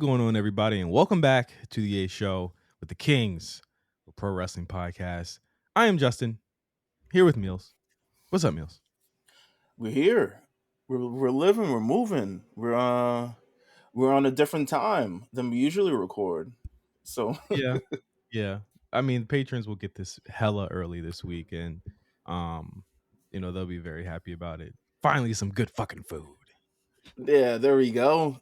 going on, everybody, and welcome back to the A Show with the Kings of Pro Wrestling Podcast. I am Justin, here with Meelz. What's up, Meelz? We're here. We're living. We're moving. We're on a different time than we usually record. So Yeah, yeah. I mean, patrons will get this hella early this week, and um, they'll be very happy about it. Finally, some good fucking food. yeah, there we go.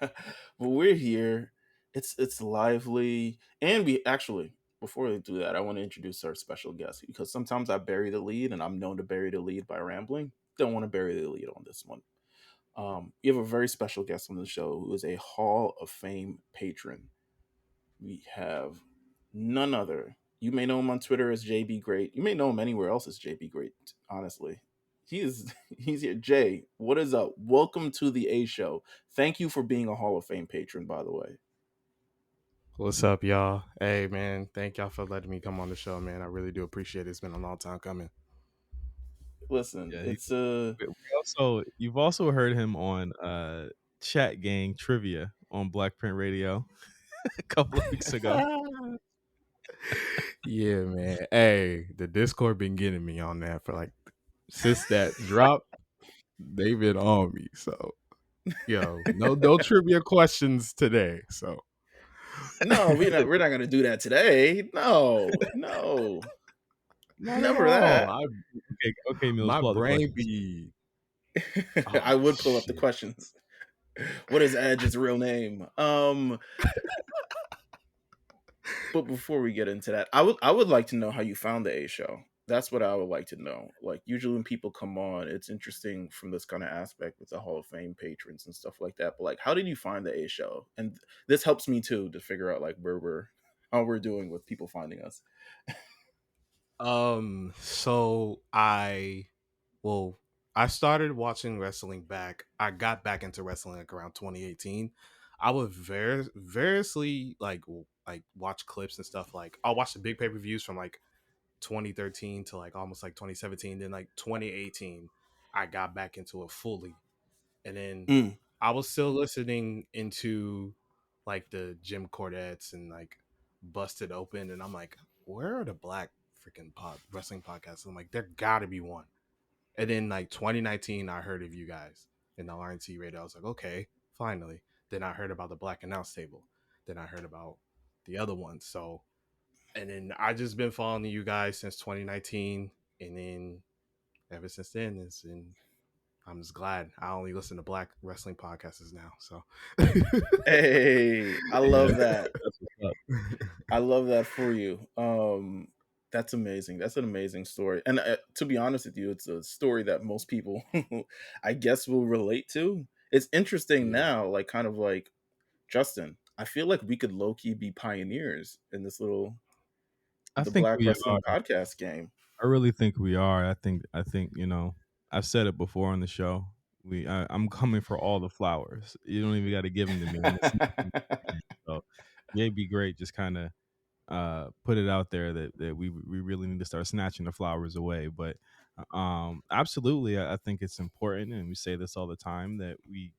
But we're here. It's lively, and we actually before we do that, I want to introduce our special guest because sometimes I bury the lead, and I'm known to bury the lead by rambling. Don't want to bury the lead on this one. You have a very special guest on the show who is a Hall of Fame patron. We have none other. You may know him on Twitter as JayBeGreat. You may know him anywhere else as JayBeGreat, honestly. He's here. Jay, what is up? Welcome to the A Show. Thank you for being a Hall of Fame patron, by the way. What's up, y'all? Hey, man, thank y'all for letting me come on the show, man. I really do appreciate it. It's been a long time coming. Listen, Yeah, it's you've also heard him on Chat Gang Trivia on Black Print Radio a couple of weeks ago. Yeah, man. Hey, the Discord been getting me on that for like since that drop. They've been on me. So, no trivia questions today. So, no, we're not gonna do that today. No. not at Never all. that. Okay, Mills, My pull out the brain questions. be. I Oh would pull up the shit. questions. What is Edge's real name? But before we get into that, I would like to know how you found the A Show. That's what I would like to know. Like usually when people come on, it's interesting from this kind of aspect with the Hall of Fame patrons and stuff like that. But like, how did you find the A Show? And this helps me too to figure out like how we're doing with people finding us. So I started watching wrestling back. I got back into wrestling like around 2018. I would variously like watch clips and stuff. Like I'll watch the big pay-per-views from like 2013 to like almost like 2017. Then like 2018, I got back into it fully. And then Mm, I was still listening into like the Jim Cordettes and like Busted Open, and I'm like, where are the black freaking wrestling podcasts? I'm like, there gotta be one. And then like 2019, I heard of you guys in the RNT radio. I was like, okay, finally. Then I heard about the Black Announce Table. Then I heard about the other ones. So, and then I just been following you guys since 2019, and then ever since then, I'm just glad I only listen to black wrestling podcasts now. So, hey, I Yeah, love that. that's what's up. I love that for you. That's amazing. That's an amazing story. And to be honest with you, it's a story that most people, I guess, will relate to. It's interesting yeah. now, like kind of like Justin. I feel like we could low key be pioneers in this little I the think Black we Wrestling are. podcast game. I really think we are. I think I've said it before on the show. I'm coming for all the flowers. You don't even got to give them to me. I'm so yeah, be great. Just kind of put it out there that we really need to start snatching the flowers away. But absolutely, I think it's important, and we say this all the time that we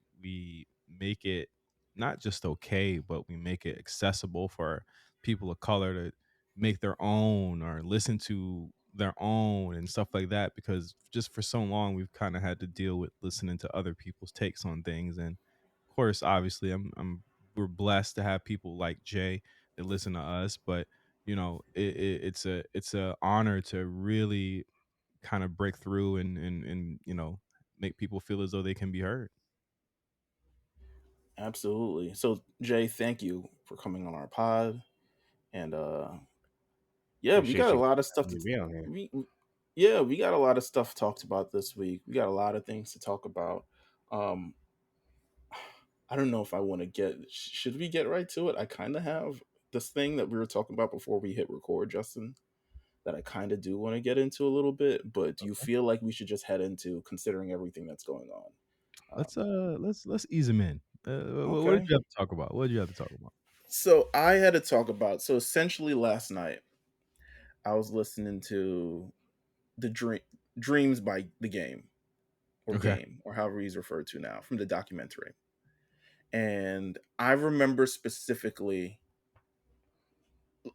make it not just okay, but we make it accessible for people of color to make their own or listen to their own and stuff like that, because just for so long we've kind of had to deal with listening to other people's takes on things. And of course, obviously, we're blessed to have people like Jay that listen to us, but it's a honor to really kind of break through and make people feel as though they can be heard. Absolutely. So Jay, thank you for coming on our pod. And yeah, we got Appreciate a you lot of stuff having to me on here. yeah, we got a lot of stuff talked about this week. We got a lot of things to talk about. Um I don't know if I want to should we get right to it? I kind of have this thing that we were talking about before we hit record, Justin, that I kind of do want to get into a little bit, but do you feel like we should just head into considering everything that's going on? Let's let's ease them in. What did Okay. you have to talk about? What did you have to talk about? So I had to talk about, so essentially last night I was listening to the Dreams by the Game Okay. or however he's referred to now from the documentary. And I remember specifically,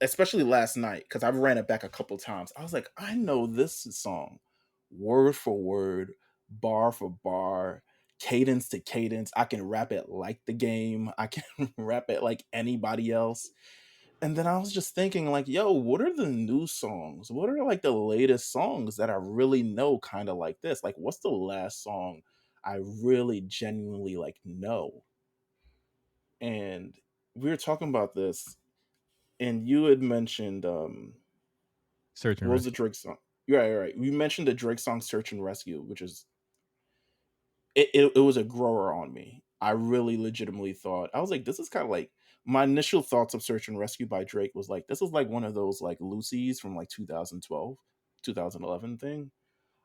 especially last night, because I've ran it back a couple times. I was like, I know this song word for word, bar for bar, cadence to cadence. I can rap it like the game. I can rap it like anybody else. And then I was just thinking, like, yo, what are the new songs? What are like the latest songs that I really know kind of like this? Like, what's the last song I really genuinely like know? And we were talking about this, and you had mentioned Search and what was the rescue. Drake song? You're right, you're right. We mentioned the Drake song "Search and Rescue," which is it was a grower on me. I really legitimately thought I was like, this is kind of like my initial thoughts of Search and Rescue by Drake was like, this is like one of those like Lucy's from like 2012, 2011 thing.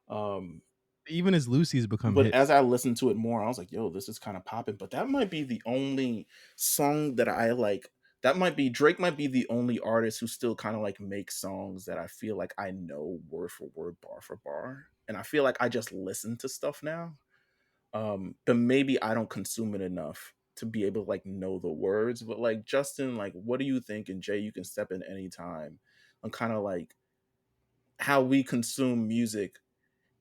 Um, Even as Lucy's become but hits. as I listened to it more, I was like, yo, this is kind of popping. But that might be the only song that I like. That might be Drake might be the only artist who still kind of like makes songs that I feel like I know word for word, bar for bar. And I feel like I just listen to stuff now. But maybe I don't consume it enough to be able to like know the words. But like Justin, like what do you think? And Jay, you can step in anytime on kind of like how we consume music.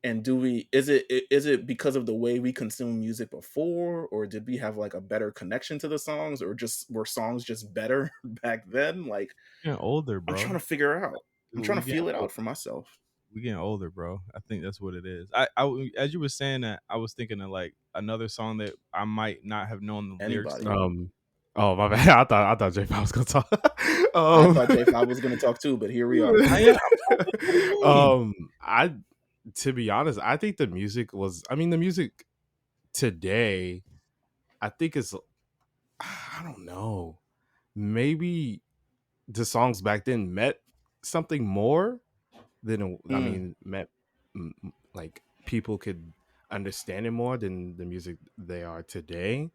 And do we is it because of the way we consume music before, or did we have like a better connection to the songs, or just were songs just better back then? Like Getting older, I'm trying bro. to figure out. I'm trying We to getting feel it old. out for myself. We getting older, bro. I think that's what it is. As you were saying that, I was thinking of like another song that I might not have known the lyrics Anybody. to. Oh my bad. I thought J Pop was gonna talk. I thought J5 was gonna talk too, but here we are. I am. What do you mean? I to be honest, I think the music was. I mean, the music today, I think is. I don't know. Maybe the songs back then meant something more than I Mm, mean meant like people could understand it more than the music they are today.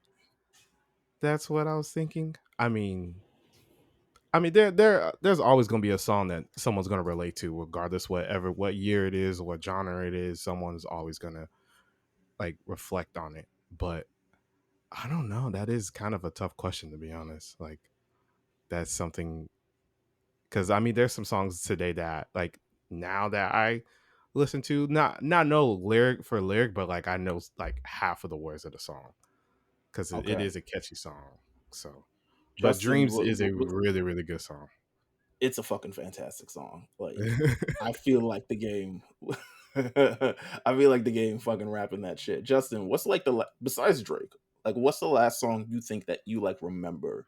That's what I was thinking. I mean, there's always gonna be a song that someone's gonna relate to, regardless what year it is, what genre it is. Someone's always gonna like reflect on it. But I don't know. That is kind of a tough question, to be honest. Like that's something because I mean, there's some songs today that like now that I listen to, not know lyric for lyric, but like I know like half of the words of the song because it okay. is a catchy song. So, but Justin, Dreams is a really really good song. it's a fucking fantastic song. Like, I feel like the game. I feel like the game fucking rapping that shit. Justin, what's like besides Drake? Like, what's the last song you think that you like remember,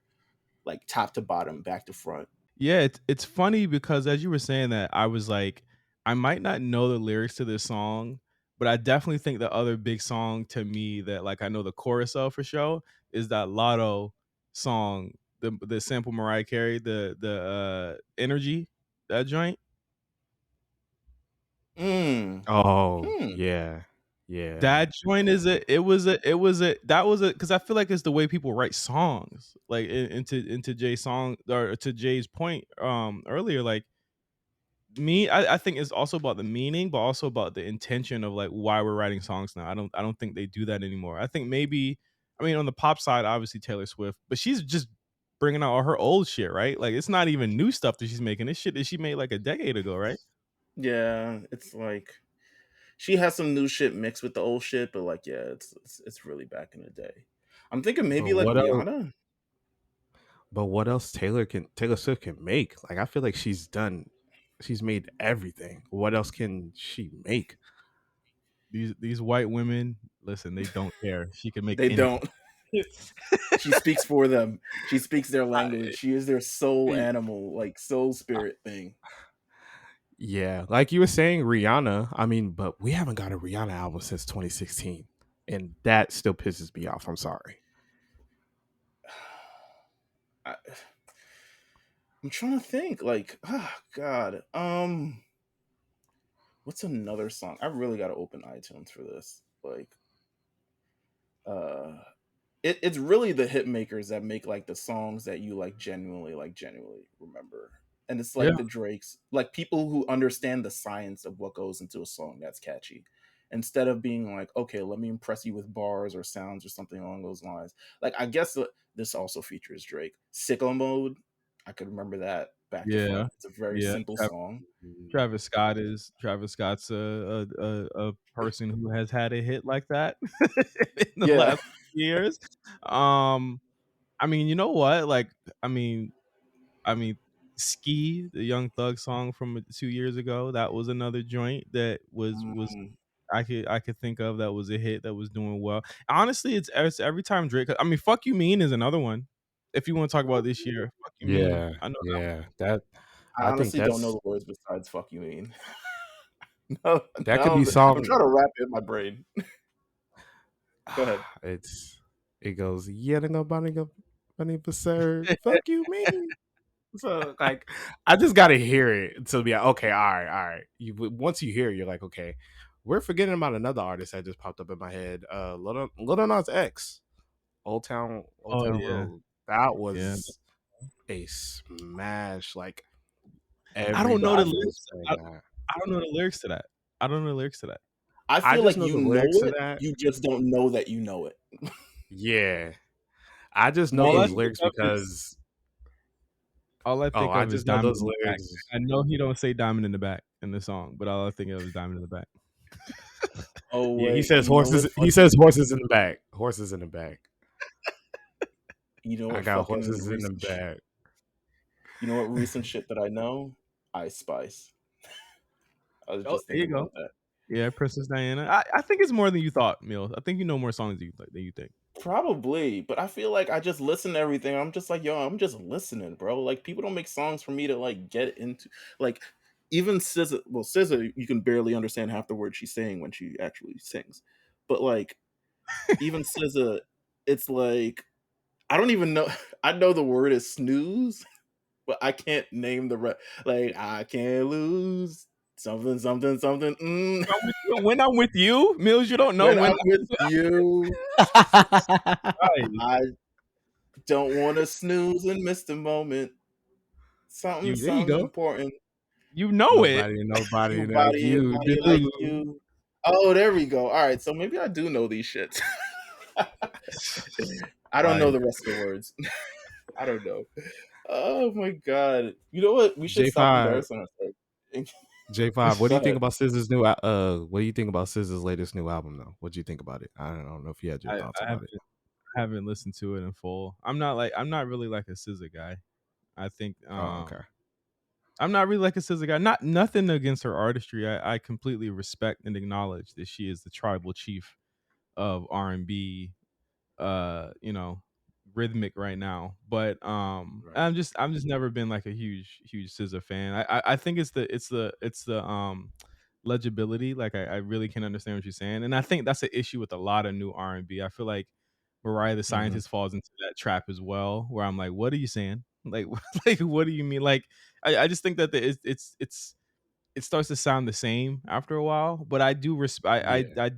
like top to bottom, back to front? Yeah, it's funny because as you were saying that, I was like, I might not know the lyrics to this song, but I definitely think the other big song to me that like I know the chorus of for sure is that Lotto song, the sample Mariah Carey, the energy, that joint. Mm. Oh Hmm. yeah, yeah. That joint is that was a because I feel like it's the way people write songs. Like into Jay's song or to Jay's point earlier, like I think it's also about the meaning, but also about the intention of like why we're writing songs now. I don't think they do that anymore. I think maybe I mean on the pop side, obviously Taylor Swift, but she's just bringing out all her old shit, right? Like it's not even new stuff that she's making. This shit that she made like a decade ago, right? Yeah, it's like she has some new shit mixed with the old shit, but like, yeah, it's really back in the day. I'm thinking But maybe like what else? Rihanna. But what else Taylor Swift can make? Like I feel like she's made everything. What else can she make? These white women, listen, they don't care. She can make They anything. don't. She speaks for them. She speaks their language. She is their soul I- animal, like soul spirit thing. Yeah, like you were saying, Rihanna. I mean, but we haven't got a Rihanna album since 2016, and that still pisses me off. I'm sorry. I, I'm trying to think. Like, oh God. What's another song? I really got to open iTunes for this. Like, uh, it's really the hit makers that make like the songs that you like genuinely remember. And it's Yeah. like the Drakes, like people who understand the science of what goes into a song that's catchy. instead of being like, okay, let me impress you with bars or sounds or something along those lines. Like, I guess this also features Drake. Sicko Mode, I could remember that back to Yeah, front. It's a very yeah. simple song. Travis Scott's a person who has had a hit like that in the Yeah. last years. Um, I mean, you know what? Like, I mean, I mean, Ski, the Young Thug song from 2 years ago, that was another joint that was Mm, I could think of that was a hit that was doing well. Honestly, it's every time Drake. I mean, "Fuck You Mean" is another one. If you want to talk about this year, "Fuck You Mean," Yeah, I know that one. yeah. That I I think honestly don't know that's the words besides "fuck you mean." No, that could no, be I'm song. trying to wrap it in my brain. Go ahead. It goes yelling about bunny absurd. Fuck you, me. So like, I just gotta hear it to be like, okay, all right. You once you hear it, you're like, okay, we're forgetting about another artist that just popped up in my head. Little Nas X, Old Oh Town yeah, Road. That yeah. was a smash. Like I don't know the everybody was lyrics. playing that. I don't know the lyrics to that. I don't know the lyrics to that. I I feel just like know you the know lyrics to it, that. you just don't know that you know it. Yeah, I just know All I those Maybe. think lyrics of is because all I think I of is just know "Diamond those in the Back." lyrics. I know he don't say "diamond in the back" in the song, but all I think of is "Diamond in the Back." Oh Yeah, he wait, says you know horses. what He fucking says horses in the back. Horses in the back. you know I what got fucking horses in the recent back. you know what recent shit that I know? Ice Spice. I was Oh, just there you thinking go. about that. Yeah, Princess Diana. I think it's more than you thought, Meelz. I think you know more songs than you think. Probably, but I feel like I just listen to everything. I'm just like, yo, I'm just listening, bro. Like people don't make songs for me to like get into. Like even SZA, well, SZA, you can barely understand half the words she's saying when she actually sings. But like even SZA, it's like I don't even know. I know the word is snooze, but I can't name the like I can't lose something something something. When I'm with you, Meelz, you don't know When when. I'm with you, Right. I don't want to snooze and miss the moment. Something, There you something go. important. You know it. Nobody like Nobody, you nobody like do. you. Oh, there we go. All right, so maybe I do know these shits. I don't know Fire. the rest of the words. I don't know. Oh my god. You know what? We should stop J5, embarrassing ourselves. J5. What do Go you think ahead. about SZA's new? What do you think about SZA's latest new album though? What do you think about it? I don't know if you had your I, thoughts I about it. haven't listened to it in full. I'm not really like a SZA guy. I think Oh, okay. I'm not really like a SZA guy. Not nothing against her artistry. I completely respect and acknowledge that she is the tribal chief of R&B, you know, rhythmic right now. But Right. I'm just never been like a huge SZA fan. I think it's the legibility. Like I really can understand what you're saying, and I think that's an issue with a lot of new R&B. I feel like Mariah the Mm-hmm. Scientist falls into that trap as well, where I'm like, what are you saying? Like, like what do you mean? Like, I just think that it starts to sound the same after a while. But I do respect. Yeah.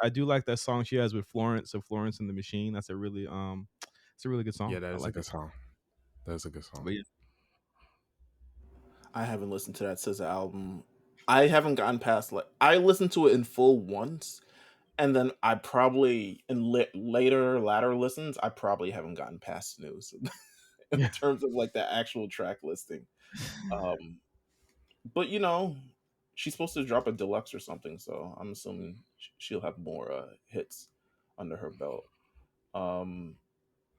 I do like that song she has with Florence of Florence and the Machine. That's a really it's a really good Yeah, song. that I is a like good it. song. That's a good song. But yeah, I haven't listened to that SZA album. I haven't gotten past like I listened to it in full once, and then I probably in latter listens, I probably haven't gotten past snooze in yeah. terms of like the actual track listing. Um, but you know, she's supposed to drop a deluxe or something, so I'm assuming she'll have more hits under her belt. Um,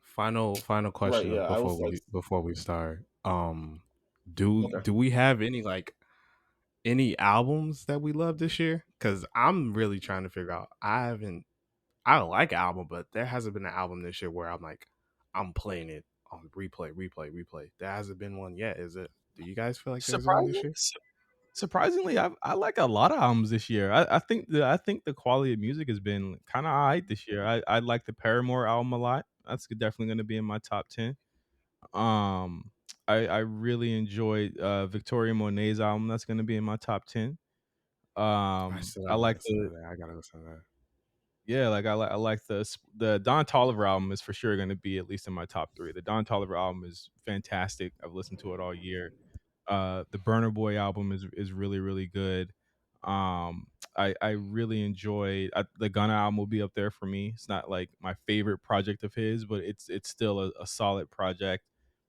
Final right? question Yeah, I was like, before we start. okay. Do we have any albums that we love this year? Because I'm really trying to figure out. I don't like an album, but there hasn't been an album this year where I'm like, I'm playing it on replay. There hasn't been one yet, is it? Do you guys feel like there's one this Surprising, year? surprisingly, I like a lot of albums this year. I think the quality of music has been kind of alright this year. I like the Paramore album a lot. That's definitely going to be in my top 10. Um, I really enjoyed Victoria Monet's album. That's going to be in my top 10. I still I haven't like listened the to that. I gotta listen to that. Yeah, like I like the Don Toliver album is for sure going to be at least in my top 3. The Don Toliver album is fantastic. I've listened to it all year. The Burner Boy album is really really good. I really enjoyed the Gunna album will be up there for me. It's not like my favorite project of his, but it's still a solid project.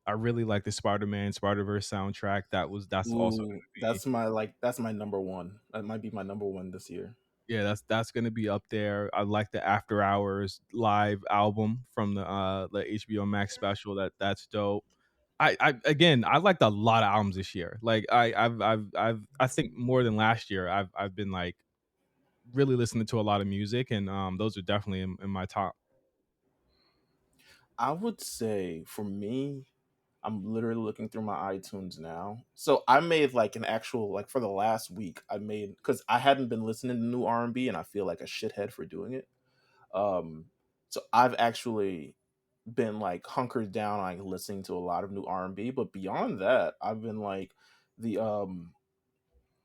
I really like the Spider-Man Spider-Verse soundtrack. That's also Ooh, gonna be that's my number one. That might be my number one this year. yeah, that's gonna be up there. I like the After Hours live album from the HBO Max special. That's dope. I again I liked a lot of albums this year. Like I think more than last year. I've been like really listening to a lot of music, and those are definitely in my top. I would say for me, I'm literally looking through my iTunes now. So I made like an actual like for the last week. I made because I hadn't been listening to new R&B, and I feel like a shithead for doing it. Um, so I've actually been like hunkered down, like listening to a lot of new R&B. But beyond that, I've been like the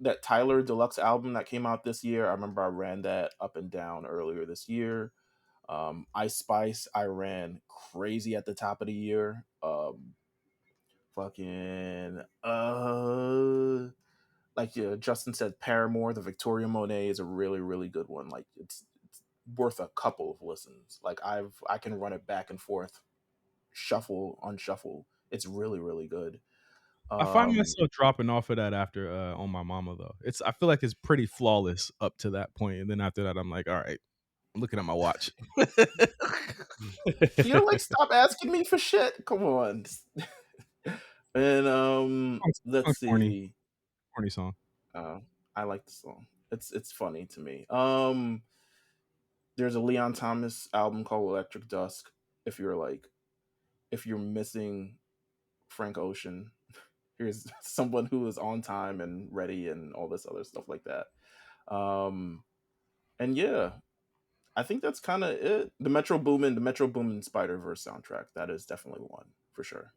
that Tyler Deluxe album that came out this year. I remember I ran that up and down earlier this year. Ice Spice, I ran crazy at the top of the year. Fucking like yeah, Justin said, Paramore, the Victoria Monet is a really really good one. Like it's worth a couple of listens. Like I can run it back and forth, shuffle, unshuffle. It's really really good. I find Um, myself dropping off of that after on my mama though. I feel like it's pretty flawless up to that point, and then after that, I'm like, all right, I'm looking at my watch. you're like, stop asking me for shit. Come on. And let's Corny, see. corny song. Uh, I like the song. It's funny to me. There's a Leon Thomas album called Electric Dusk. If you're like, if you're missing Frank Ocean, here's someone who is on time and ready and all this other stuff like that. Um, and yeah, I think that's kind of it. The Metro Boomin Spider Verse soundtrack. That is definitely one for sure.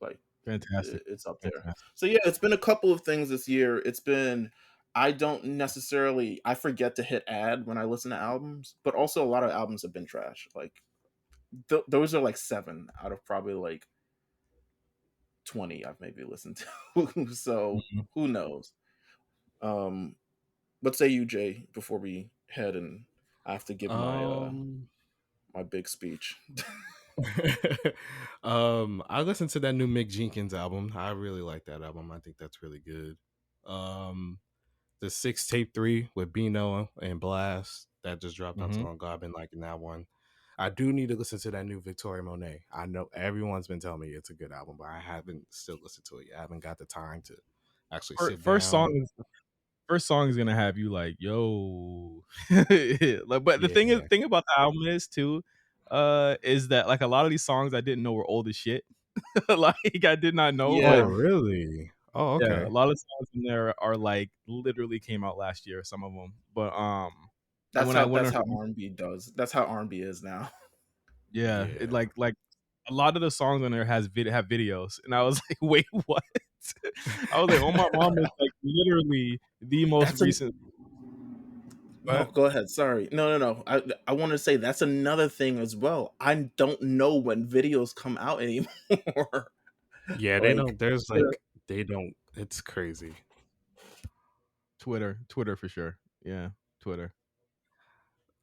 Like Fantastic, it's up there. fantastic. So yeah, it's been a couple of things this year. It's been I don't necessarily I forget to hit add when I listen to albums, but also a lot of albums have been trash. Like those are like 7 out of probably like 20 I've maybe listened to. So Mhm. who knows? Um, what say you, Jay? Before we head and I have to give um, my big speech. I listened to that new Mick Jenkins album. I really like that album. I think that's really good. Um, the Six Tape 3 with Bino and Blast that just dropped not too Mhm. long ago. I've been liking that one. I do need to listen to that new Victoria Monet. I know everyone's been telling me it's a good album, but I haven't still listened to it yet. I haven't got the time to actually sit First down. song first song is gonna have you like, yo. Like, but the Yeah. thing about the album is that like a lot of these songs I didn't know were old as shit. Like I did not know, Oh, but Yeah, really? Oh, yeah, a okay. lot of songs in there are like literally came out last year, some of them. But when I that's how heard, R&B does. That's how R&B is now. yeah, it Yeah. like a lot of the songs on there have videos, and I was like, wait, what? I was like, oh my mom is like literally the most That's a recent. No, But go ahead. Sorry. No. I want to say that's another thing as well. I don't know when videos come out anymore. Yeah, they Like don't there's they're like they don't it's crazy. Twitter for sure. Yeah, Twitter.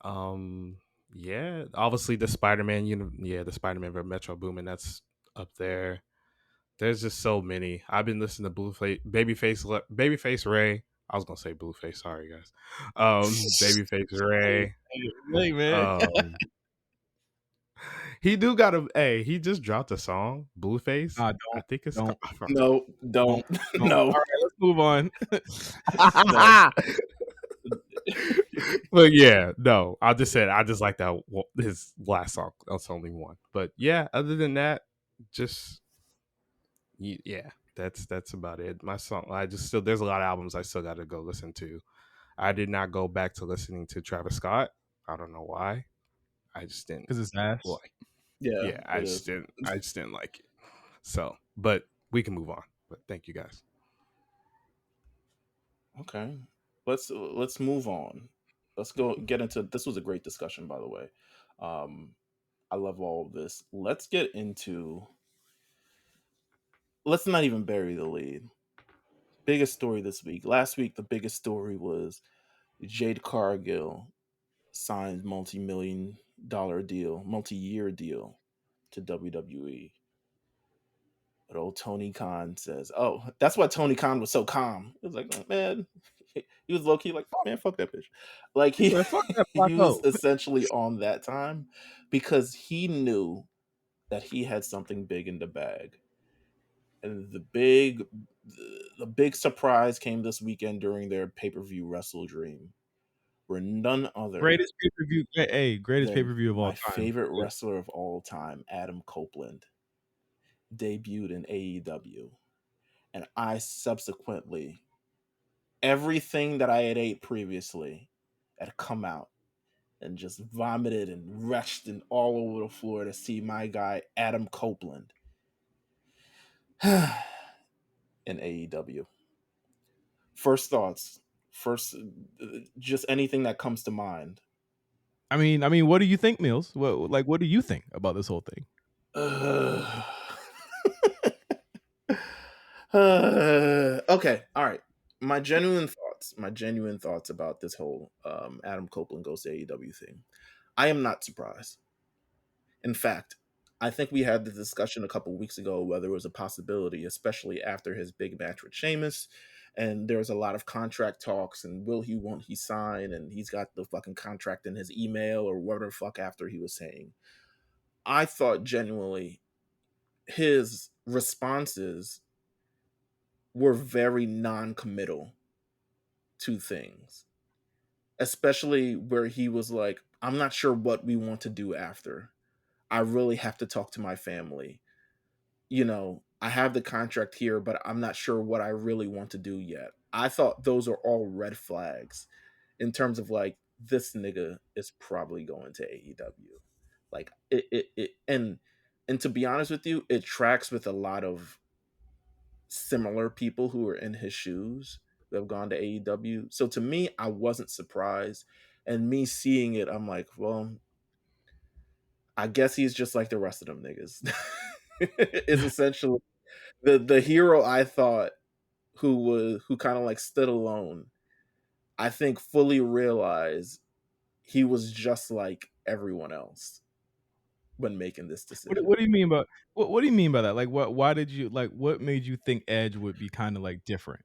Um yeah, obviously the Spider-Man, the Spider-Man for Metro Boomin, that's up there. There's just so many. I've been listening to Babyface Ray. I was gonna say Blueface. Sorry, guys. Babyface Hey, Ray. hey, man. Um, he do got a. Hey, he just dropped a song, Blueface. Nah, I think it's. don't, no, don't, don't, don't. All no, right, let's move on. no. But yeah, no. I just like that his last song. That's only one. But yeah, other than that, just yeah, that's about it. My song. I just still there's a lot of albums I still got to go listen to. I did not go back to listening to Travis Scott. I don't know why. I just didn't Because it's ass. like. Yeah, Yeah, it is. I just didn't like it. So, but we can move on. But thank you guys. Okay. Let's move on. Let's go get into this was a great discussion, by the way. Um I love all of this. Let's not even bury the lead. Biggest story this week. Last week the biggest story was Jade Cargill signs multi-year deal to WWE. But old Tony Khan says, "Oh, that's why Tony Khan was so calm." He was like, "Oh, man," he was low key like, "Man, fuck that bitch." Like He he said, "Fuck that he was Flacco." essentially on that time because he knew that he had something big in the bag, and the big surprise came this weekend during their pay per view Wrestle Dream, where none other Greatest pay per view. Hey, greatest pay than per view of all my time. favorite wrestler of all time, Adam Copeland, debuted in AEW. And I subsequently, everything that I had ate previously had come out and just vomited and rushed and all over the floor to see my guy, Adam Copeland, in AEW. First thoughts, first, just anything that comes to mind. I mean, what do you think, Meelz? What do you think about this whole thing? Uh, okay, all right. My genuine thoughts about this whole Adam Copeland goes to AEW thing. I am not surprised. In fact, I think we had the discussion a couple weeks ago whether it was a possibility, especially after his big match with Sheamus. And there was a lot of contract talks and will he, won't he sign? And he's got the fucking contract in his email or whatever the fuck after he was saying. I thought genuinely his responses were very non-committal to things, especially where he was like, I'm not sure what we want to do after. I really have to talk to my family. I have the contract here, but I'm not sure what I really want to do yet. I thought those are all red flags in terms of like, this nigga is probably going to AEW. Like and to be honest with you, it tracks with a lot of similar people who are in his shoes who have gone to AEW. So to me, I wasn't surprised. And me seeing it, I'm like, well, I guess he's just like the rest of them niggas. Is essentially the hero I thought who kind of like stood alone. I think fully realized he was just like everyone else when making this decision. What do you mean by what do you mean by that? Like, what? Why did you like? What made you think Edge would be kind of like different?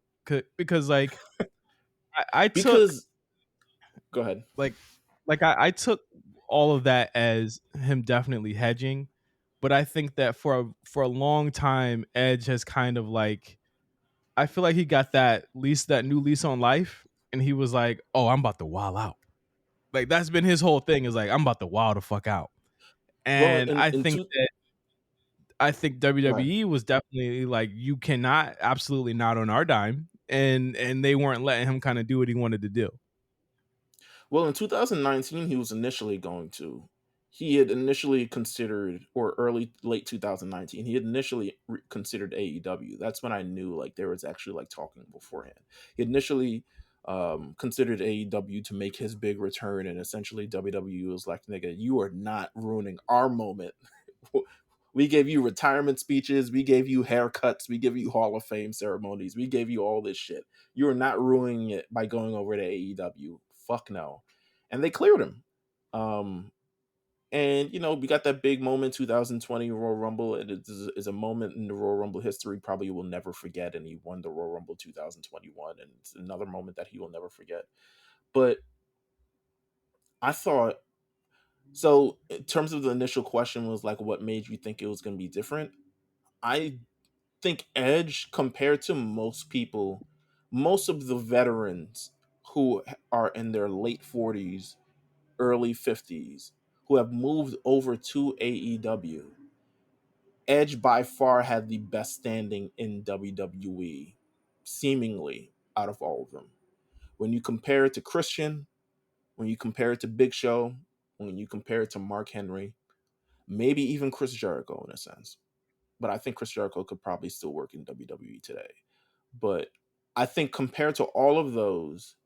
Because like I took Because go ahead. like I took all of that as him definitely hedging, but I think that for a long time, Edge has kind of like I feel like he got that new lease on life, and he was like, "Oh, I'm about to wild out." Like that's been his whole thing is like, "I'm about to wild the fuck out," Well, and in two, I think go ahead. WWE was definitely like, "You cannot, absolutely not on our dime," and they weren't letting him kind of do what he wanted to do. Well, in 2019, he was initially going to. He had initially considered, or early late 2019, he had initially considered AEW. That's when I knew like there was actually like talking beforehand. He initially considered AEW to make his big return, and essentially WWE was like, "Nigga, you are not ruining our moment." We gave you retirement speeches, we gave you haircuts, we gave you Hall of Fame ceremonies, we gave you all this shit. You are not ruining it by going over to AEW. Fuck no. And they cleared him. Um, and we got that big moment, 2020 Royal Rumble. It is a moment in the Royal Rumble history probably will never forget. And he won the Royal Rumble 2021, and it's another moment that he will never forget. But I thought so. In terms of the initial question was like, what made you think it was going to be different? I think Edge, compared to most people, most of the veterans who are in their late 40s, early 50s, who have moved over to AEW, Edge by far had the best standing in WWE, seemingly out of all of them. When you compare it to Christian, when you compare it to Big Show, when you compare it to Mark Henry, maybe even Chris Jericho in a sense. But I think Chris Jericho could probably still work in WWE today. But I think compared to all of those,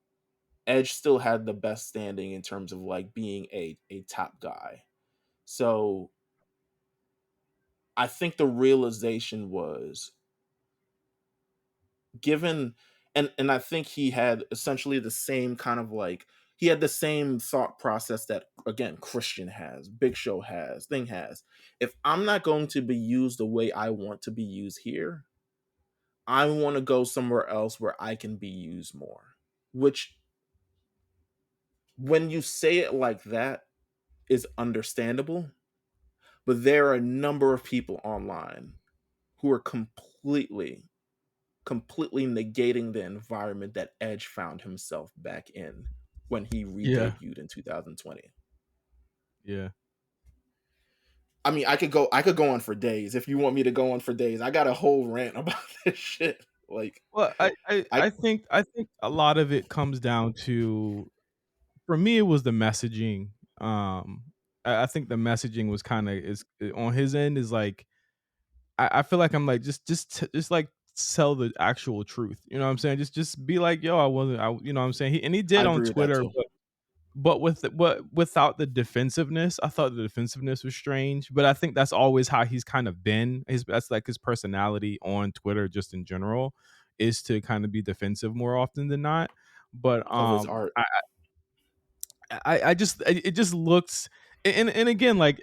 Edge still had the best standing in terms of like being a top guy. So I think the realization was given and I think he had essentially the same kind of like he had the same thought process that again Christian has, Big Show has, Thing has. If I'm not going to be used the way I want to be used here, I want to go somewhere else where I can be used more. Which when you say it like that is understandable, but there are a number of people online who are completely negating the environment that Edge found himself back in when he Yeah. re-debuted in 2020. Yeah. I mean, I could go on for days if you want me to go on for days. I got a whole rant about this shit. Like Well, I I think a lot of it comes down to, for me, it was the messaging. I think the messaging was kind of is on his end is like I feel like I'm like just like sell the actual truth. You know what I'm saying? Just be like, yo, I wasn't. You know what I'm saying? He I did on agree with that Twitter, too. but without the defensiveness, I thought the defensiveness was strange. But I think that's always how he's kind of been. That's like his personality on Twitter, just in general, is to kind of be defensive more often than not. But Of his art. I just it just looks, and again, like,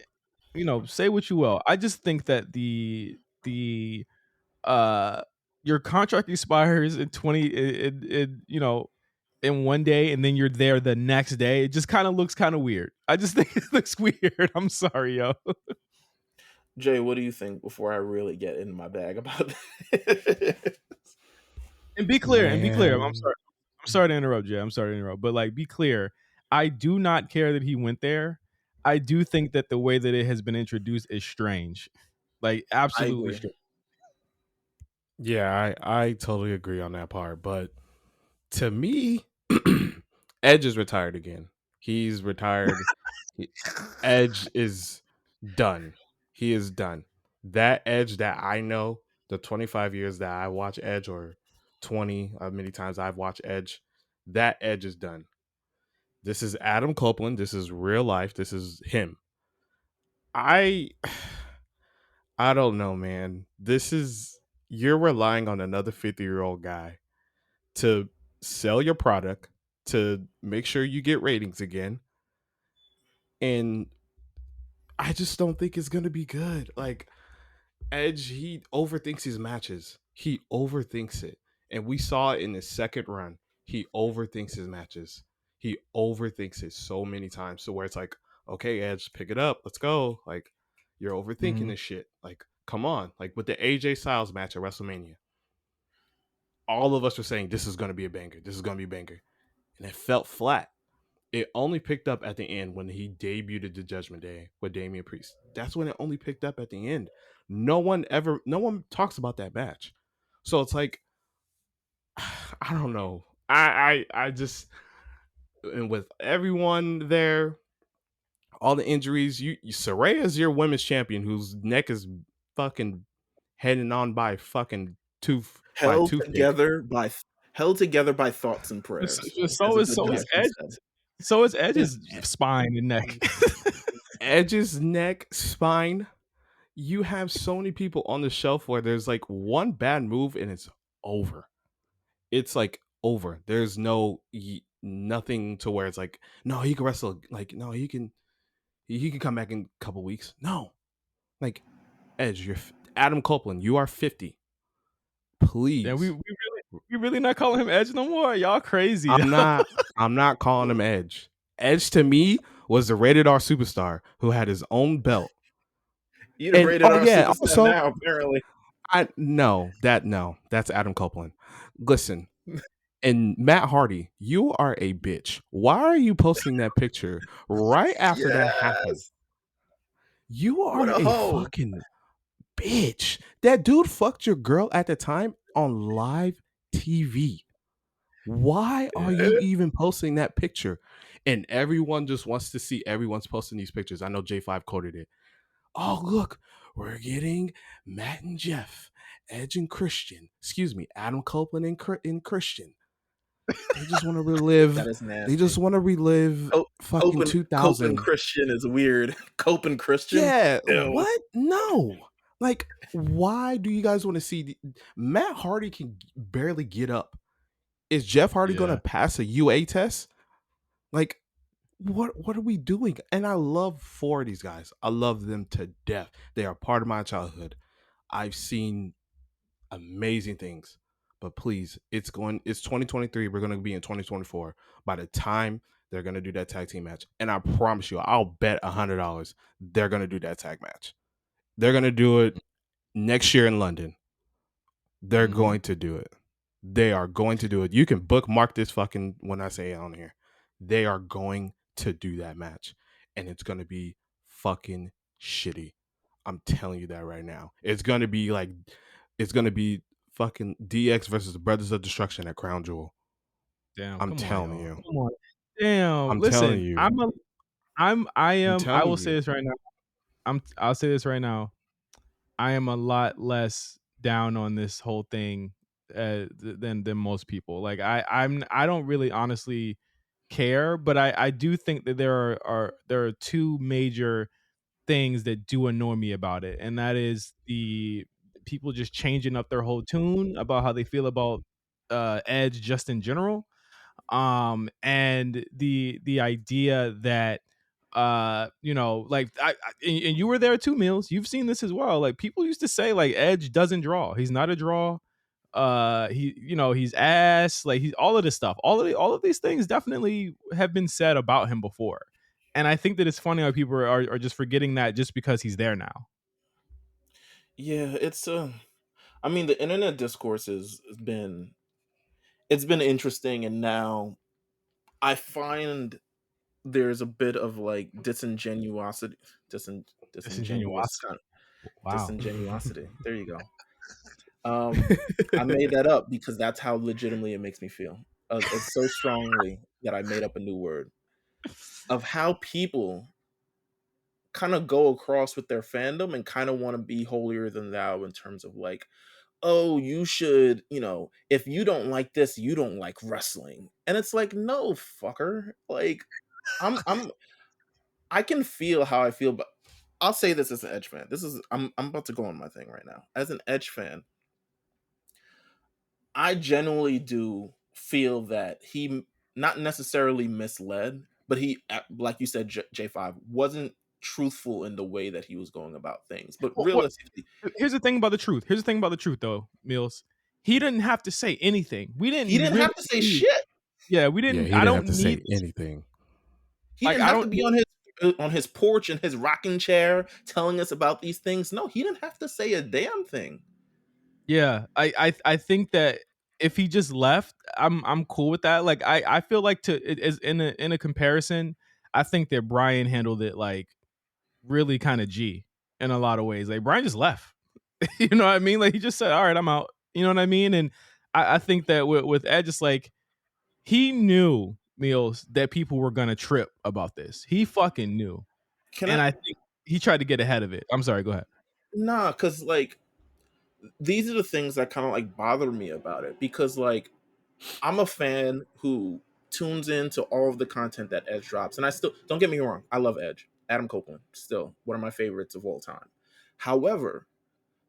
you know, say what you will. I just think that the uh your contract expires in 20 in you know in one day, and then you're there the next day. It just kind of looks kind of weird. I just think it looks weird. I'm sorry, yo. Jay, what do you think before I really get in my bag about this? And be clear, I'm Man. sorry. I'm sorry to interrupt, Jay. I'm sorry to interrupt, but like, be clear. I do not care that he went there. I do think that the way that it has been introduced is strange, like I absolutely agree. strange. Yeah, I totally agree on that part. But to me, Edge is retired again. He's retired. Edge is done. He is done. That Edge that I know, the 25 years that I watch Edge, or 20, many times I've watched Edge, that Edge is done. This is Adam Copeland. This is real life. This is him. I I don't know, man. This is, you're relying on another 50-year-old guy to sell your product, to make sure you get ratings again. And I just don't think it's going to be good. Like, Edge, he overthinks his matches. He overthinks it. And we saw it in his second run. He overthinks his matches. He overthinks it so many times. So where it's like, okay, Edge, pick it up. Let's go. Like, you're overthinking Mhm. this shit. Like, come on. Like with the AJ Styles match at WrestleMania, all of us were saying this is going to be a banger. This is going to be a banger. And it felt flat. It only picked up at the end when he debuted the Judgment Day with Damian Priest. That's when it only picked up at the end. No one talks about that match. So it's like, I don't know. I just, and with everyone there, all the injuries, Saraya's your women's champion whose neck is fucking heading on by fucking held toothache. together by held together by thoughts and prayers, as So the is good Dustin Edge. said. So is Edge's spine and neck. Edge's neck, spine. You have so many people on the shelf where there's like one bad move and it's over. It's like over. There's nothing to where it's like, no, he can wrestle. Like, no, he can come back in a couple weeks. No, like, Edge, Adam Copeland. You are 50. Yeah, Please. we really not calling him Edge no more. Y'all crazy. I'm not. I'm not calling him Edge. Edge to me was the rated R superstar who had his own belt. You the And rated oh R yeah, superstar also now, apparently. that's Adam Copeland. Listen, and Matt Hardy, you are a bitch. Why are you posting that picture right after that happened? Yes. You What are a a hoe. fucking bitch. That dude fucked your girl at the time on live TV. Why are Yeah. you even posting that picture? And everyone just wants to see, everyone's posting these pictures. I know J5 quoted it. Oh, look, we're getting Matt and Jeff, Edge and Christian. Excuse me, Adam Copeland and Christian. They just want to relive. That is They just nasty. want to relive fucking Copen 2000. Christian is weird. Copen Christian? Yeah, Ew. what? No. Like, why do you guys want to see Matt Hardy can barely get up. Is Jeff Hardy going to Yeah. pass a UA test? Like, what are we doing? And I love 4 of these guys. I love them to death. They are part of my childhood. I've seen amazing things. But please, it's 2023. We're going to be in 2024 by the time they're going to do that tag team match. And I promise you, I'll bet $100 they're going to do that tag match. They're going to do it next year in London. They're Mm-hmm. going to do it. They are going to do it. You can bookmark this fucking when I say it on here. They are going to do that match. And it's going to be fucking shitty. I'm telling you that right now. It's going to be fucking DX versus the Brothers of Destruction at Crown Jewel. Damn, I'm come on, telling y'all. you. Come on. Damn. I'm telling Listen, you. I'm I telling will say you. this right now. I'll say this right now. I am a lot less down on this whole thing than most people. Like I don't really honestly care, but I do think that there are two major things that do annoy me about it, and that is the people just changing up their whole tune about how they feel about Edge just in general, and the idea that like and you were there too, Meelz, you've seen this as well. Like, people used to say like Edge doesn't draw, he's not a draw, he's ass, like he's all of this stuff, all of these things definitely have been said about him before, and I think that it's funny how people are just forgetting that just because he's there now. Yeah, it's I mean, the internet discourse has been it's been interesting, and now I find there's a bit of like disingenuosity, disingenuous Disingenuous. kind of Wow. disingenuosity. There you go. Um, I made that up because that's how legitimately it makes me feel. It's so strongly that I made up a new word of how people kind of go across with their fandom and kind of want to be holier than thou in terms of like, oh, you should, if you don't like this, you don't like wrestling. And it's like, no, fucker. Like, I'm I can feel how I feel, but I'll say this as an Edge fan. I'm about to go on my thing right now. As an Edge fan, I genuinely do feel that he not necessarily misled, but he, like you said, J5 wasn't truthful in the way that he was going about things. But What realistically, here's the thing about the truth. Here's the thing about the truth, though, Meelz. He didn't have to say anything. We he didn't didn't really have to say see. shit. Yeah, we Yeah, didn't. he I didn't have don't to need say this. anything. He Like, didn't I have to don't be need. on his porch in his rocking chair telling us about these things. No, he didn't have to say a damn thing. Yeah, I think that if he just left, I'm cool with that. Like, I feel like to it is in a comparison, I think that Brian handled it like really kind of G in a lot of ways. Like, Brian just left. You know what I mean? Like, he just said, "All right, I'm out." You know what I mean? And I think that with Ed, just like, he knew, Meelz, that people were gonna trip about this. He fucking knew, Can and I? I think he tried to get ahead of it. I'm sorry. Go ahead. Nah, because like these are the things that kind of like bother me about it because like I'm a fan who tunes into all of the content that Edge drops. And I still, don't get me wrong, I love Edge. Adam Copeland, still one of my favorites of all time. However,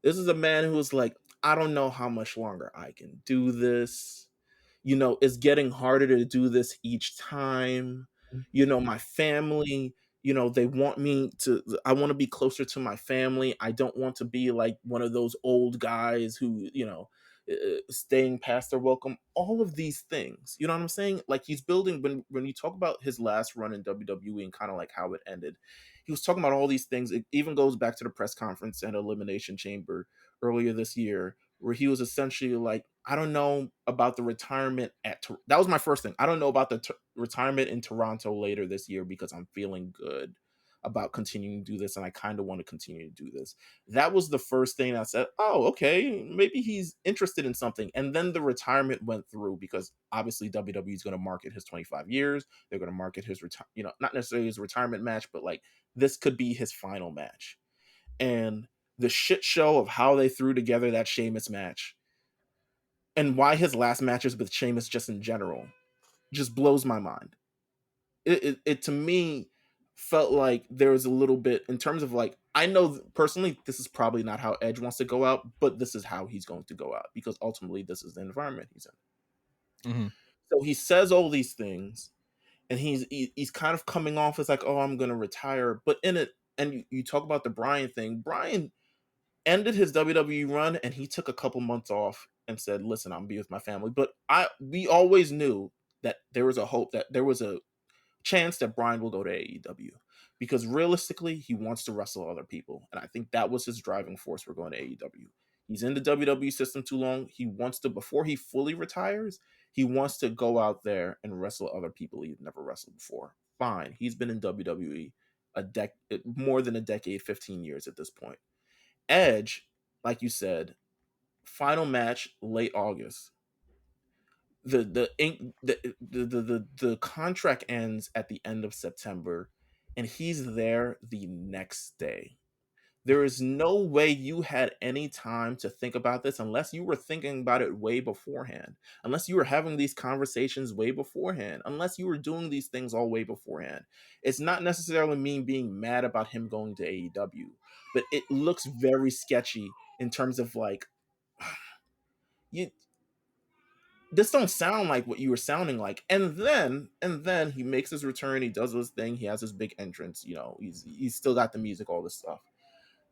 this is a man who is like, I don't know how much longer I can do this. It's getting harder to do this each time. My family, they want me to, I want to be closer to my family. I don't want to be like one of those old guys who, staying past their welcome. All of these things, you know what I'm saying? Like, he's building, when you talk about his last run in WWE and kind of like how it ended, he was talking about all these things. It even goes back to the press conference and Elimination Chamber earlier this year, where he was essentially like, I don't know about the retirement that was my first thing. I don't know about the retirement in Toronto later this year because I'm feeling good about continuing to do this and I kind of want to continue to do this. That was the first thing I said, oh, okay, maybe he's interested in something. And then the retirement went through because obviously WWE is going to market his 25 years. They're going to market his not necessarily his retirement match, but like this could be his final match. And the shit show of how they threw together that Sheamus match and why his last matches with Sheamus just in general just blows my mind. It to me felt like there was a little bit in terms of like, I know personally this is probably not how Edge wants to go out, but this is how he's going to go out because ultimately this is the environment he's in. Mm-hmm. So he says all these things, and he's kind of coming off as like, oh, I'm gonna retire. But in it, and you talk about the Bryan thing. Bryan ended his WWE run, and he took a couple months off and said, listen, I'm be with my family. But we always knew that there was a hope, that there was a chance that Bryan will go to AEW, because realistically, he wants to wrestle other people, and I think that was his driving force for going to AEW. He's in the WWE system too long. He wants to, before he fully retires, he wants to go out there and wrestle other people he's never wrestled before. Fine, he's been in WWE more than a decade, 15 years at this point. Edge, like you said, final match late August. The contract ends at the end of September, and he's there the next day. There is no way you had any time to think about this unless you were thinking about it way beforehand, unless you were having these conversations way beforehand, unless you were doing these things all way beforehand. It's not necessarily me being mad about him going to AEW, but it looks very sketchy in terms of like, you this don't sound like what you were sounding like. And then he makes his return, he does his thing, he has his big entrance, he's still got the music, all this stuff.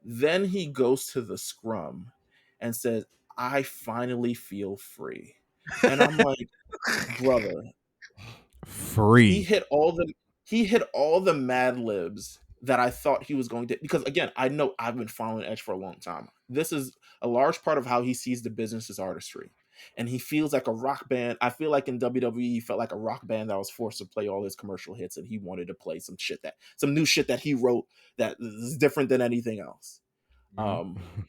Then he goes to the scrum and says, I finally feel free. And I'm like, brother, Free. he hit all the Mad Libs that I thought he was going to, because again, I know I've been following Edge for a long time. This is a large part of how he sees the business as artistry. And he feels like a rock band. I feel like in WWE, he felt like a rock band that was forced to play all his commercial hits, and he wanted to play some new shit that he wrote that is different than anything else.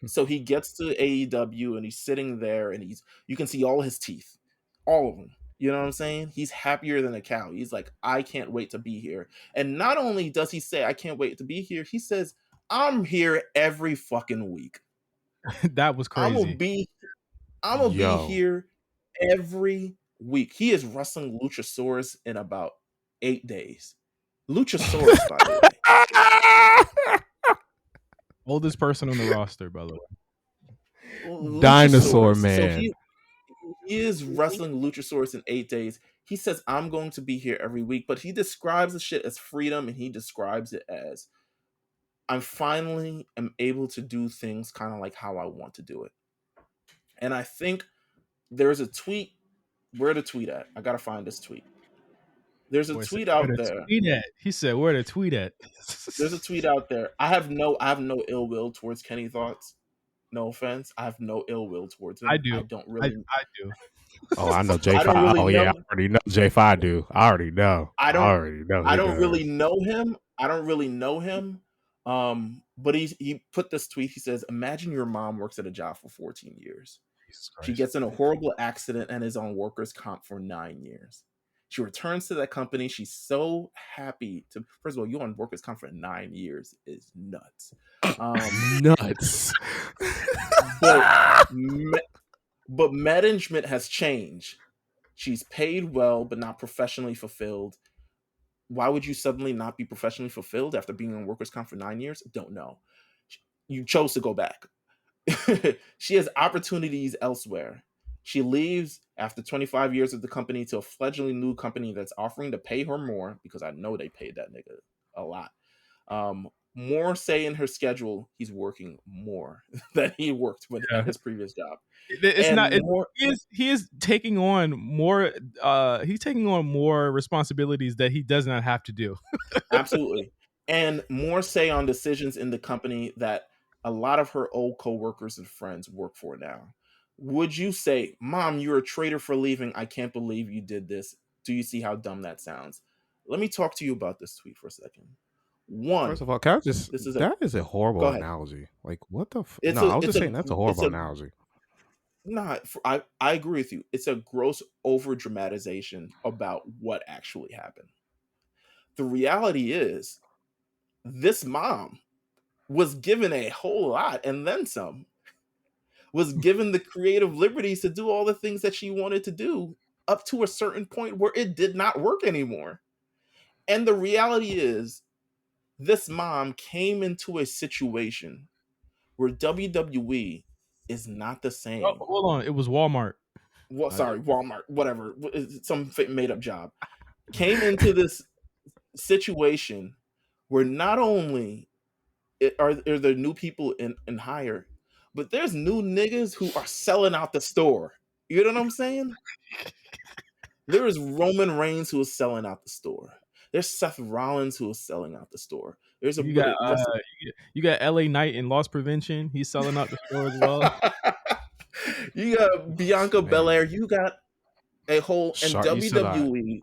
So he gets to AEW and he's sitting there, and you can see all his teeth, all of them. You know what I'm saying? He's happier than a cow. He's like, I can't wait to be here. And not only does he say, I can't wait to be here, he says, I'm here every fucking week. That was I'm crazy. gonna be here every week. He is wrestling Luchasaurus in about 8 days. Luchasaurus, by the way. Oldest person on the roster, by the way. Dinosaur Luchasaurus. man. So he is wrestling Luchasaurus in 8 days. He says, I'm going to be here every week, but he describes the shit as freedom, and he describes it as, I'm finally am able to do things kind of like how I want to do it. And I think there's a tweet. Where the tweet at? I gotta find this tweet. There's a tweet out there. He said, "Where the tweet at?" There's a tweet out there. I have no ill will towards Kenny Thoughts. No offense. I have no ill will towards him. I do. I don't really. I do. Oh, I know J5. I don't really yeah, know. I already know J5 do. I already know. I don't does. really know him. I don't really know him. But he put this tweet. He says, imagine your mom works at a job for 14 years. She gets in a horrible accident and is on workers' comp for 9 years. She returns to that company. She's so happy to. First of all, you on workers' comp for 9 years is nuts. Nuts. But management has changed. She's paid well, but not professionally fulfilled. Why would you suddenly not be professionally fulfilled after being on workers' comp for 9 years? Don't know. You chose to go back. She has opportunities elsewhere. She leaves after 25 years of the company to a fledgling new company that's offering to pay her more, because I know they paid that nigga a lot. More say in her schedule, he's working more than he worked at his previous job. He is taking on more. He's taking on more responsibilities that he does not have to do. Absolutely. And more say on decisions in the company that a lot of her old coworkers and friends work for now. Would you say, Mom, you're a traitor for leaving? I can't believe you did this. Do you see how dumb that sounds? Let me talk to you about this tweet for a second. First of all, can I just, that is a horrible analogy. Like, what the I was just saying that's a horrible analogy. I agree with you. It's a gross over dramatization about what actually happened. The reality is, this mom was given a whole lot and then some. Was given the creative liberties to do all the things that she wanted to do up to a certain point where it did not work anymore. And the reality is, this mom came into a situation where WWE is not the same. Oh, hold on. It was Walmart. Well, sorry, Walmart, whatever, some made up job, came into this situation where not only are there new people in hire, but there's new niggas who are selling out the store. You know what I'm saying? There is Roman Reigns who is selling out the store. There's Seth Rollins who is selling out the store. There's a You got Russell. you got LA Knight in Loss Prevention. He's selling out the store as well. You got Bianca Belair. Man. You got a whole and Sorry, you said that.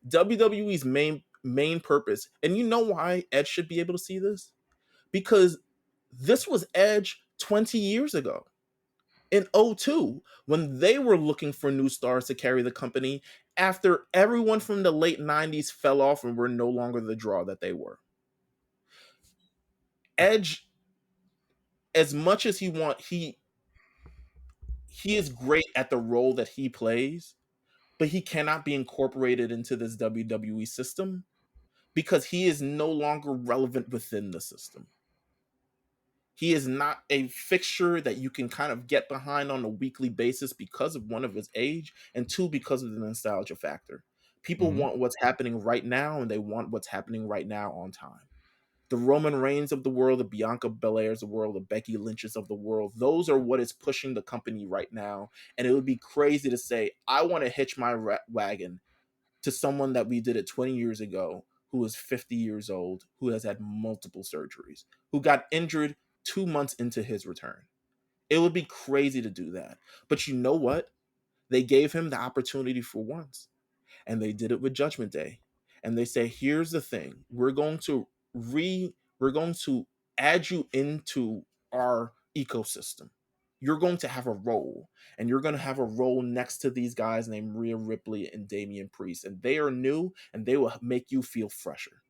WWE's main purpose. And you know why Edge should be able to see this? Because this was Edge 20 years ago. In 2002, when they were looking for new stars to carry the company after everyone from the late 90s fell off and were no longer the draw that they were. Edge, as much as he is great at the role that he plays, but he cannot be incorporated into this WWE system because he is no longer relevant within the system. He is not a fixture that you can kind of get behind on a weekly basis because of one of his age, and two, because of the nostalgia factor. People want what's happening right now, and they want what's happening right now on time. The Roman Reigns of the world, the Bianca Belairs of the world, the Becky Lynches of the world, those are what is pushing the company right now. And it would be crazy to say, I want to hitch my wagon to someone that we did it 20 years ago, who is 50 years old, who has had multiple surgeries, who got injured 2 months into his return. It would be crazy to do that. But you know what? They gave him the opportunity for once. And they did it with Judgment Day. And they say, here's the thing. We're going to add you into our ecosystem. You're going to have a role, and you're going to have a role next to these guys named Rhea Ripley and Damian Priest. And they are new, and they will make you feel fresher.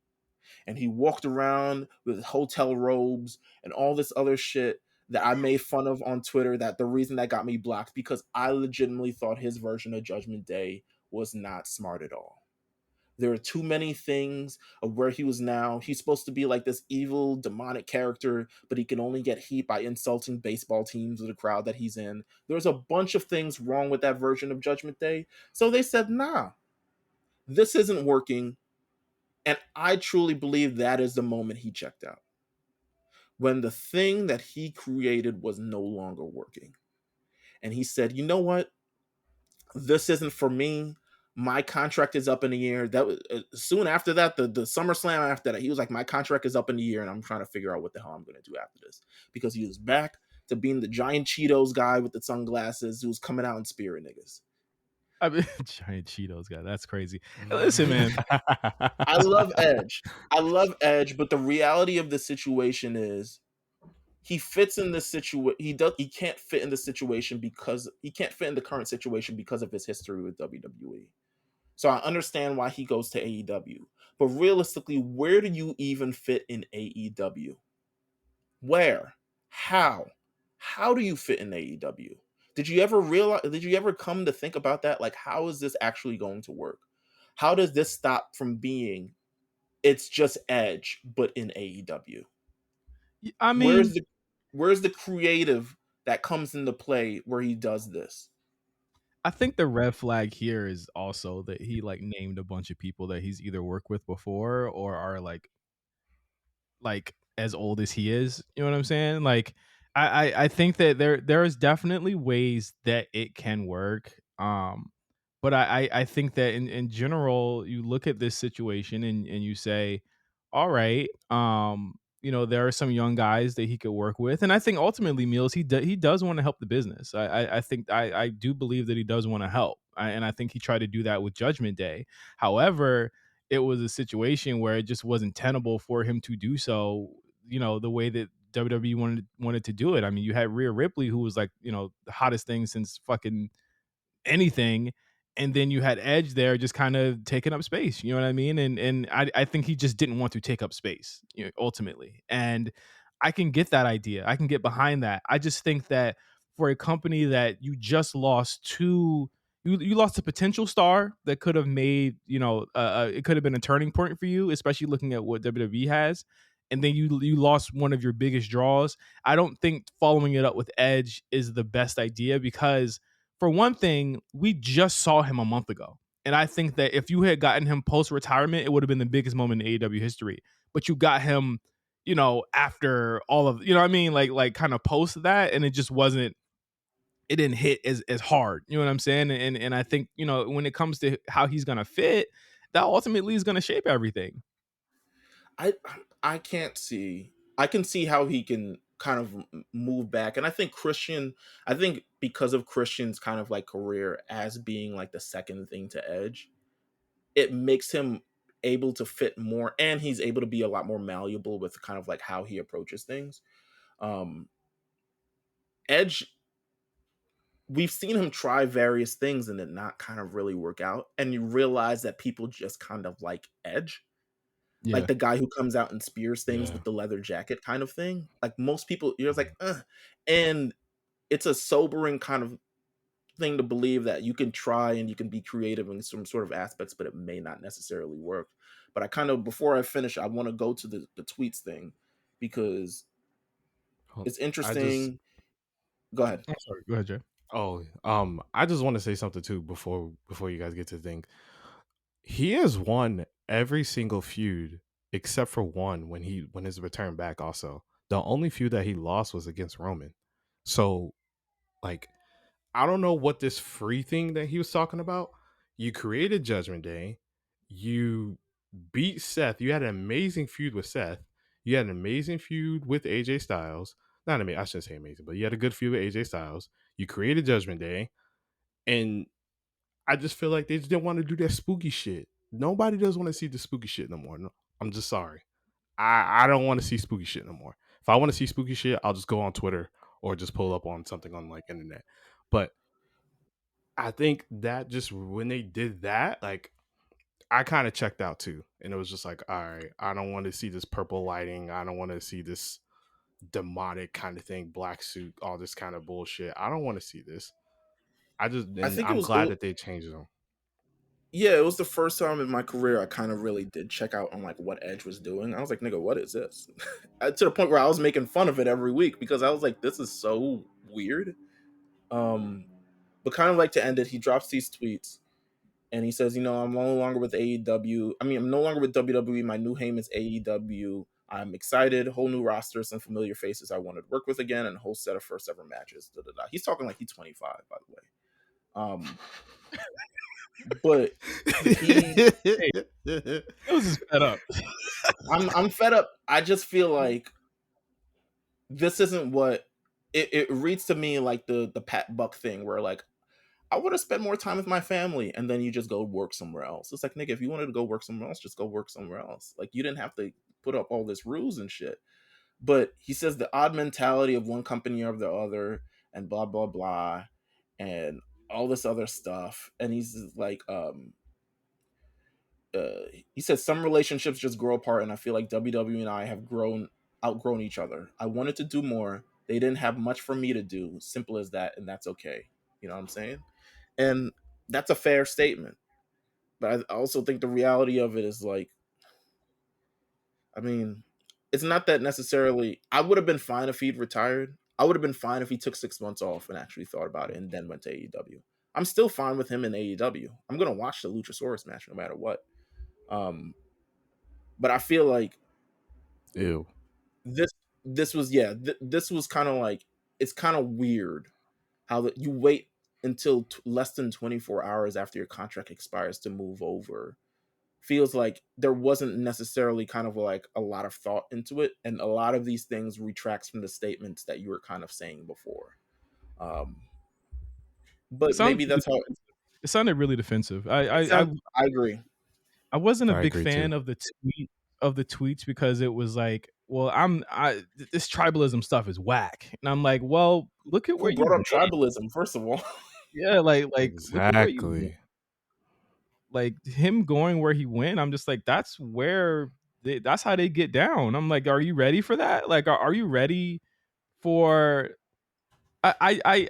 And he walked around with hotel robes and all this other shit that I made fun of on Twitter, that the reason that got me blocked, because I legitimately thought his version of Judgment Day was not smart at all. There are too many things of where he was now. He's supposed to be like this evil, demonic character, but he can only get heat by insulting baseball teams or the crowd that he's in. There's a bunch of things wrong with that version of Judgment Day. So they said, nah, this isn't working. And I truly believe that is the moment he checked out. When the thing that he created was no longer working. And he said, you know what? This isn't for me. My contract is up in a year. That was soon after that, the SummerSlam after that, he was like, my contract is up in a year, and I'm trying to figure out what the hell I'm going to do after this. Because he was back to being the giant Cheetos guy with the sunglasses who was coming out and spearing niggas. I mean, giant Cheetos guy. That's crazy. Listen, man. I love Edge, but the reality of the situation is he fits in this situation. He can't fit in the situation because he can't fit in the current situation because of his history with WWE. So I understand why he goes to AEW. But realistically, where do you even fit in AEW? Where? How? How do you fit in AEW? Did you ever come to think about that? Like, how is this actually going to work? How does this stop from being it's just Edge, but in AEW? I mean, Where's the creative that comes into play where he does this? I think the red flag here is also that he like named a bunch of people that he's either worked with before or are like as old as he is. You know what I'm saying? Like I think that there is definitely ways that it can work. But I think that in general, you look at this situation and you say, all right, there are some young guys that he could work with, and I think ultimately, Meelz, he does want to help the business. I think I do believe that he does want to help, and I think he tried to do that with Judgment Day. However, it was a situation where it just wasn't tenable for him to do so. The way that WWE wanted to do it. I mean, you had Rhea Ripley, who was like the hottest thing since fucking anything, and then you had Edge there just kind of taking up space. You know what I mean? And I think he just didn't want to take up space, ultimately. And I can get that idea. I can get behind that. I just think that for a company that you just lost to, you lost a potential star that could have made, it could have been a turning point for you, especially looking at what WWE has. And then you lost one of your biggest draws. I don't think following it up with Edge is the best idea, because for one thing, we just saw him a month ago. And I think that if you had gotten him post retirement, it would have been the biggest moment in AEW history. But you got him, after all of, you know what I mean? Like kind of post that, and it just wasn't, it didn't hit as hard. You know what I'm saying? And I think, when it comes to how he's gonna fit, that ultimately is gonna shape everything. I I can't see. I can see how he can kind of move back, and I think because of Christian's kind of like career as being like the second thing to Edge, it makes him able to fit more, and he's able to be a lot more malleable with kind of like how he approaches things. Um, Edge, we've seen him try various things and it not kind of really work out, and you realize that people just kind of like Edge. Like Yeah. the guy who comes out and spears things Yeah. with the leather jacket kind of thing. Like most people, you're just like, ugh. And it's a sobering kind of thing to believe that you can try and you can be creative in some sort of aspects, but it may not necessarily work. But I kind of, before I finish, I want to go to the tweets thing because it's I just interesting. Go ahead. I'm sorry. Go ahead, Jay. I just want to say something too before you guys get to the thing. He has won every single feud except for one when his return back also. The only feud that he lost was against Roman. So like I don't know what this free thing that he was talking about. You created Judgment Day. You beat Seth. You had an amazing feud with Seth. You had an amazing feud with AJ Styles. Not amazing, I shouldn't say amazing, but you had a good feud with AJ Styles. You created Judgment Day. And I just feel like they just didn't want to do that spooky shit. Nobody does want to see the spooky shit no more. No, I'm just sorry. I don't want to see spooky shit no more. If I want to see spooky shit, I'll just go on Twitter or just pull up on something on like internet. But I think that just when they did that, like I kind of checked out too. And it was just like, all right, I don't want to see this purple lighting. I don't want to see this demonic kind of thing, black suit, all this kind of bullshit. I don't want to see this. I And think I'm glad that they changed them. Yeah, it was the first time in my career I kind of really did check out on like what Edge was doing. I was like, nigga, what is this? To the point where I was making fun of it every week because I was like, this is so weird. Um, but kind of like to end it, he drops these tweets and he says, I'm no longer with AEW. I mean, I'm no longer with WWE. My new name is AEW. I'm excited. Whole new roster, some familiar faces I wanted to work with again, and a whole set of first ever matches. Da, da, da. He's talking like he's 25, by the way. But he, Hey, it was just fed up. I'm fed up. I just feel like this isn't what it reads to me like the Pat Buck thing, where like I want to spend more time with my family, and then you just go work somewhere else. It's like, nigga, if you wanted to go work somewhere else, just go work somewhere else. Like you didn't have to put up all this rules and shit. But he says the odd mentality of one company or the other, and blah blah blah, and all this other stuff. And he's like, he said some relationships just grow apart, and I feel like WWE and I have outgrown each other. I wanted to do more. They didn't have much for me to do. Simple as that, and that's okay. You know what I'm saying? And that's a fair statement. But I also think the reality of it is like, I mean, it's not that necessarily. I would have been fine if he'd retired. I would have been fine if he took 6 months off and actually thought about it and then went to AEW. I'm still fine with him in AEW. I'm gonna watch the Luchasaurus match no matter what. Um, but I feel like Ew. this this was this was kind of like, it's kind of weird how you wait until less than 24 hours after your contract expires to move over. Feels like there wasn't necessarily kind of like a lot of thought into it, and a lot of these things retracts from the statements that you were kind of saying before. um It but sounded maybe really, that's how it sounded really defensive. I it I I, sounds. I agree. I wasn't a I big agree too. fan of the tweets because it was like, well, this tribalism stuff is whack, and I'm like, well, look at where Who you brought up went. tribalism, first of all? Yeah, like look at where you went. Exactly. Like him going where he went. I'm just like, that's how they get down. I'm like, are you ready for that? Like, are you ready for I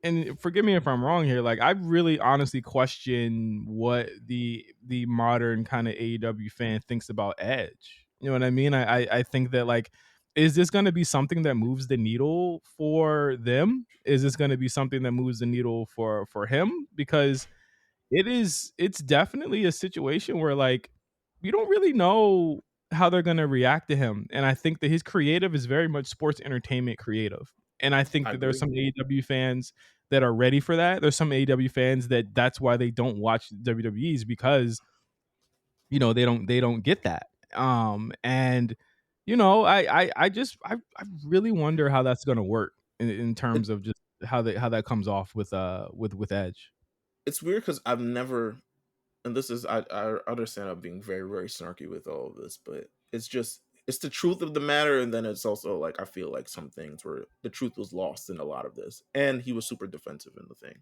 and forgive me if I'm wrong here. Like I really honestly question what the modern kind of AEW fan thinks about Edge. You know what I mean? I think that like is this going to be something that moves the needle for them? Is this going to be something that moves the needle for him? Because it's definitely a situation where like you don't really know how they're going to react to him, and I think that his creative is very much sports entertainment creative, and I think I that there's agree. some AEW fans that are ready for that. There's some AEW fans that's why they don't watch WWE's, because they don't get that. And I really wonder how that's going to work in It, terms of just how that comes off with Edge. it's weird because I've never, and this is I understand I'm being very very snarky with all of this, but it's the truth of the matter, and then it's also like I feel like some things where the truth was lost in a lot of this, and he was super defensive in the thing.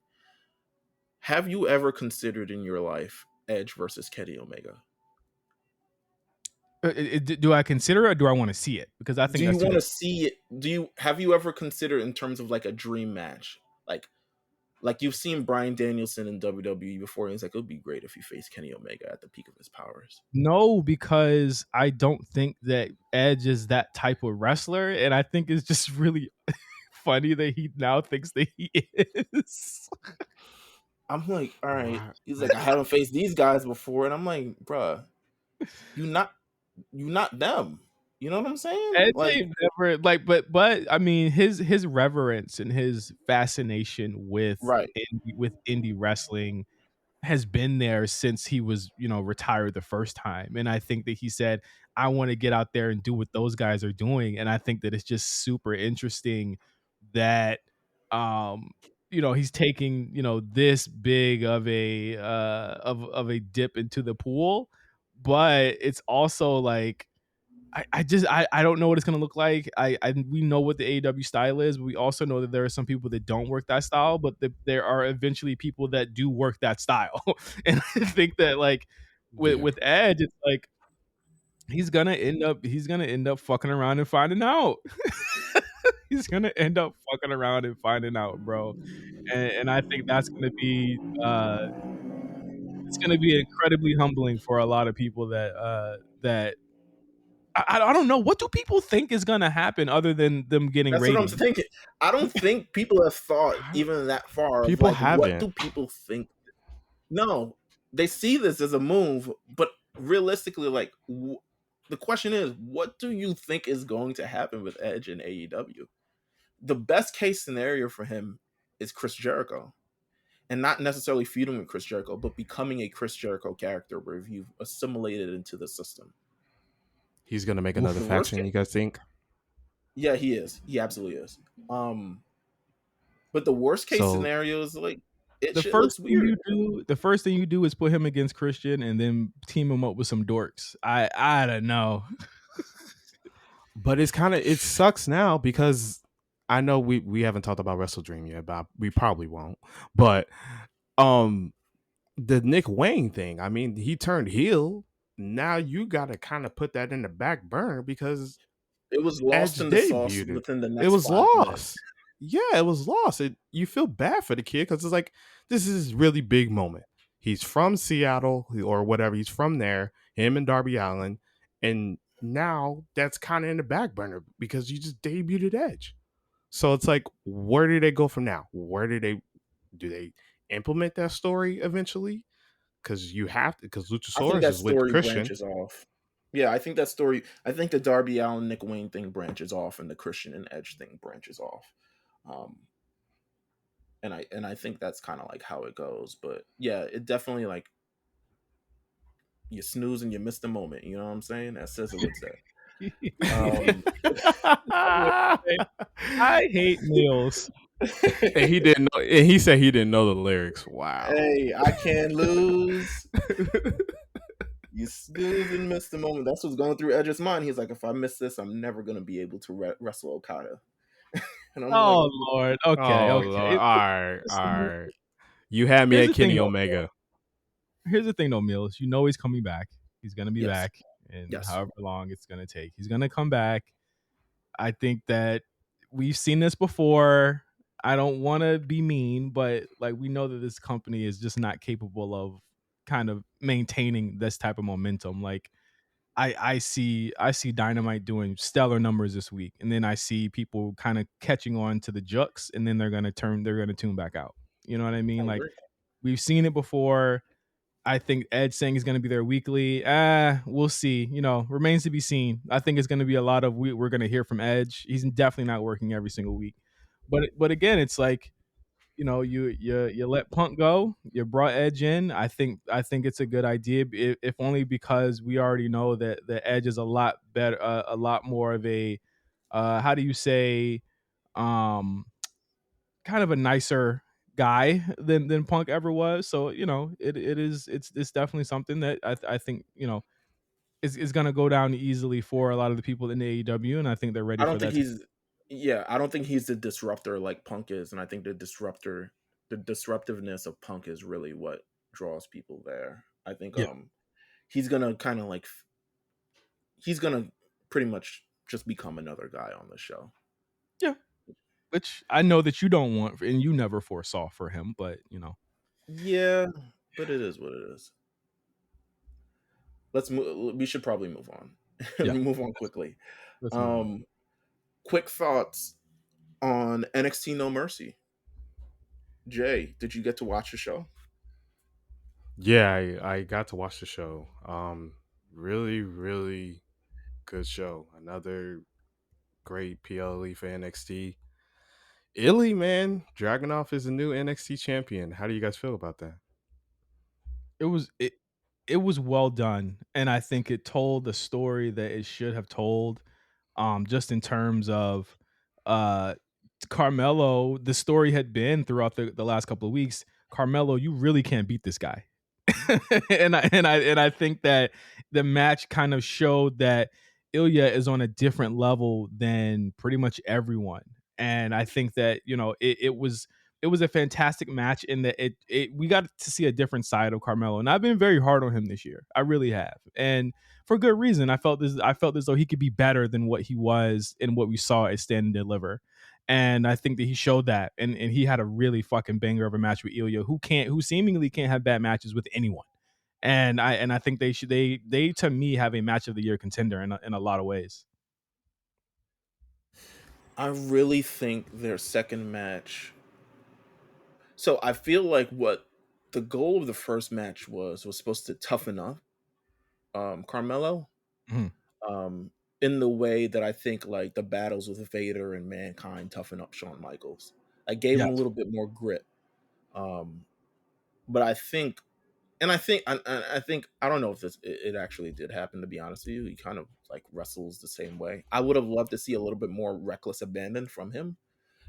Have you ever considered in your life Edge versus Kenny Omega? Do I consider it, or do I want to see it? Because I Do think you that's two want to different. see it? Have you ever considered in terms of like a dream match, like you've seen Bryan Danielson in WWE before, and he's like, it would be great if he faced Kenny Omega at the peak of his powers. No, because I don't think that Edge is that type of wrestler, and I think it's just really funny that he now thinks that he is. I'm like, all right. Why? He's like, I haven't faced these guys before, and I'm like, bruh, you not them. You know what I'm saying? Edge Like, ain't never like, but I mean, his reverence and his fascination right. with indie wrestling has been there since he was, retired the first time. And I think that he said, I want to get out there and do what those guys are doing. And I think that it's just super interesting that he's taking, this big of a of a dip into the pool. But it's also like I don't know what it's gonna look like. We know what the AEW style is, but we also know that there are some people that don't work that style, but there are eventually people that do work that style. And I think that like Yeah. with Edge, it's like he's gonna end up fucking around and finding out. He's gonna end up fucking around and finding out, bro. And I think that's gonna be it's gonna be incredibly humbling for a lot of people that I don't know. What do people think is gonna happen other than them getting That's what I'm ratings? thinking. I don't think people have thought I- even that far of People like, what haven't. do people think? No, they see this as a move, but realistically, like, the question is, what do you think is going to happen with Edge and AEW? The best case scenario for him is Chris Jericho, and not necessarily feuding with Chris Jericho, but becoming a Chris Jericho character where you've assimilated into the system. He's gonna make another The worst faction. case, You guys think? yeah, he is. He absolutely is. Um, but the worst case So, scenario is like it The shit first looks thing weird. the first thing you do is put him against Christian and then team him up with some dorks. I don't know. but it sucks now because I know we haven't talked about Wrestle Dream yet, but we probably won't. But um, the Nick Wayne thing. I mean, he turned heel. Now you got to kind of put that in the back burner because It was lost Edge in the sauce debuted it. within the It next was 5 minutes. lost. Yeah, it was lost. You feel bad for the kid because it's like this is his really big moment. He's from Seattle or whatever. He's from there. Him and Darby Allin, and now that's kind of in the back burner because you just debuted Edge. So it's like, where do they go from now? Where do they implement that story eventually? Because you have to. Because I think Luchasaurus that is with story Christian. branches off. Yeah, I think that story. I think the Darby Allin Nick Wayne thing branches off, and the Christian and Edge thing branches off. Um, and I think that's kind of like how it goes. But yeah, it definitely like you snooze and you miss the moment. You know what I'm saying? As SZA would say. Um, I hate Meelz. And he didn't know. And he said he didn't know the lyrics. Wow. hey, I can't lose. You snooze and miss the moment. That's what's going through Edge's mind. He's like, if I miss this, I'm never gonna be able to wrestle Okada. And I'm like, Oh Lord. Okay, Oh okay. Lord. All right. All right. You had me Here's at the thing Kenny though. Omega. Here's the thing though, Meelz. You know he's coming back. He's gonna be yes, back in yes. however long it's gonna take. He's gonna come back. I think that we've seen this before. I don't want to be mean, but like we know that this company is just not capable of kind of maintaining this type of momentum. Like I see Dynamite doing stellar numbers this week, and then I see people kind of catching on to the jux, and then they're gonna tune back out. You know what I I mean? Like agree. we've seen it before. I think Edge saying he's going to be there weekly. We'll see. Remains to be seen. I think it's going to be a lot of we're going to hear from Edge. He's definitely not working every single week. But again, it's like you let Punk go. You brought Edge in. I think it's a good idea, if only because we already know that the Edge is a lot better, a lot more of a how do you say um kind of a nicer guy than Punk ever was. So it's definitely something that I think is going to go down easily for a lot of the people in the AEW, and I think they're ready I for don't think that. To, he's yeah, I don't think he's the disruptor like Punk is, and I think the disruptiveness of Punk is really what draws people there. I think yeah, he's gonna kind of like he's gonna pretty much just become another guy on the show. yeah, which I know that you don't want, and you never foresaw for him, but Yeah, but it is what it is. Let's move. We should probably move on. yeah, Move on let's, quickly. let's move on. Um, quick thoughts on NXT No Mercy. Jay, did you get to watch the show? Yeah, I got to watch the show. Really, really good show. Another great PLE for NXT. Illy, man, Dragunov is the new NXT champion. How do you guys feel about that? It was well done, and I think it told the story that it should have told. Just in terms of uh Carmelo, the story had been throughout the last couple of weeks. Carmelo, you really can't beat this guy. and I think that the match kind of showed that Ilya is on a different level than pretty much everyone. And I think that it was a fantastic match in that it we got to see a different side of Carmelo, and I've been very hard on him this year. I really have, and for good reason. I felt as though he could be better than what he was and what we saw at Stand and Deliver. And I think that he showed that, and he had a really fucking banger of a match with Ilya, who seemingly can't have bad matches with anyone. And I think they to me have a match of the year contender in a lot of ways. I really think their second match. So I feel like what the goal of the first match was supposed to toughen up Carmelo, Mhm. um, in the way that I think like the battles with Vader and Mankind toughen up Shawn Michaels. I gave him a Yes. little bit more grit. Um, but I think I don't know if it actually did happen. To be honest with you, he kind of like wrestles the same way. I would have loved to see a little bit more reckless abandon from him,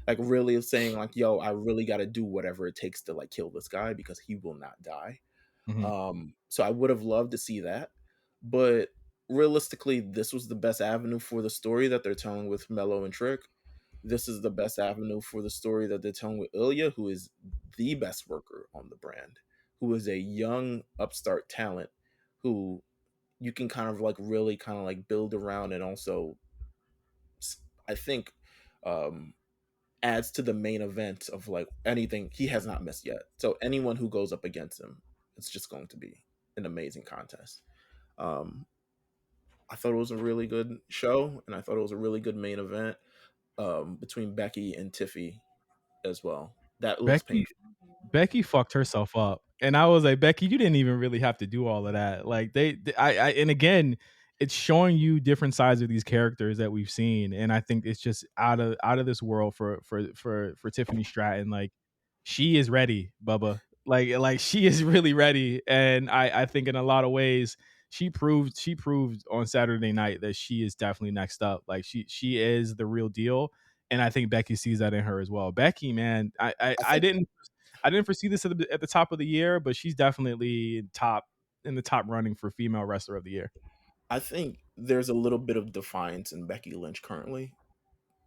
like really saying like, "Yo, I really got to do whatever it takes to like kill this guy because he will not die." Mhm. So I would have loved to see that, but realistically, this was the best avenue for the story that they're telling with Mello and Trick. This is the best avenue for the story that they're telling with Ilya, who is the best worker on the brand, who is a young upstart talent who you can kind of like really kind of like build around and also I think um adds to the main event of like anything he has not missed yet. So anyone who goes up against him, it's just going to be an amazing contest. Um, I thought it was a really good show, and I thought it was a really good main event between Becky and Tiffy as well. That looks Becky painful. Becky fucked herself up, and I was like, Becky, you didn't even really have to do all of that. Like and again, it's showing you different sides of these characters that we've seen, and I think it's just out of this world for Tiffany Stratton. Like she is ready, Bubba. Like she is really ready, and I think in a lot of ways she proved on Saturday night that she is definitely next up. Like she is the real deal. And I think Becky sees that in her as well. Becky, man, I, I, I I think didn't I didn't foresee this at the top of the year, but she's definitely in the top running for female wrestler of the year. I think there's a little bit of defiance in Becky Lynch currently,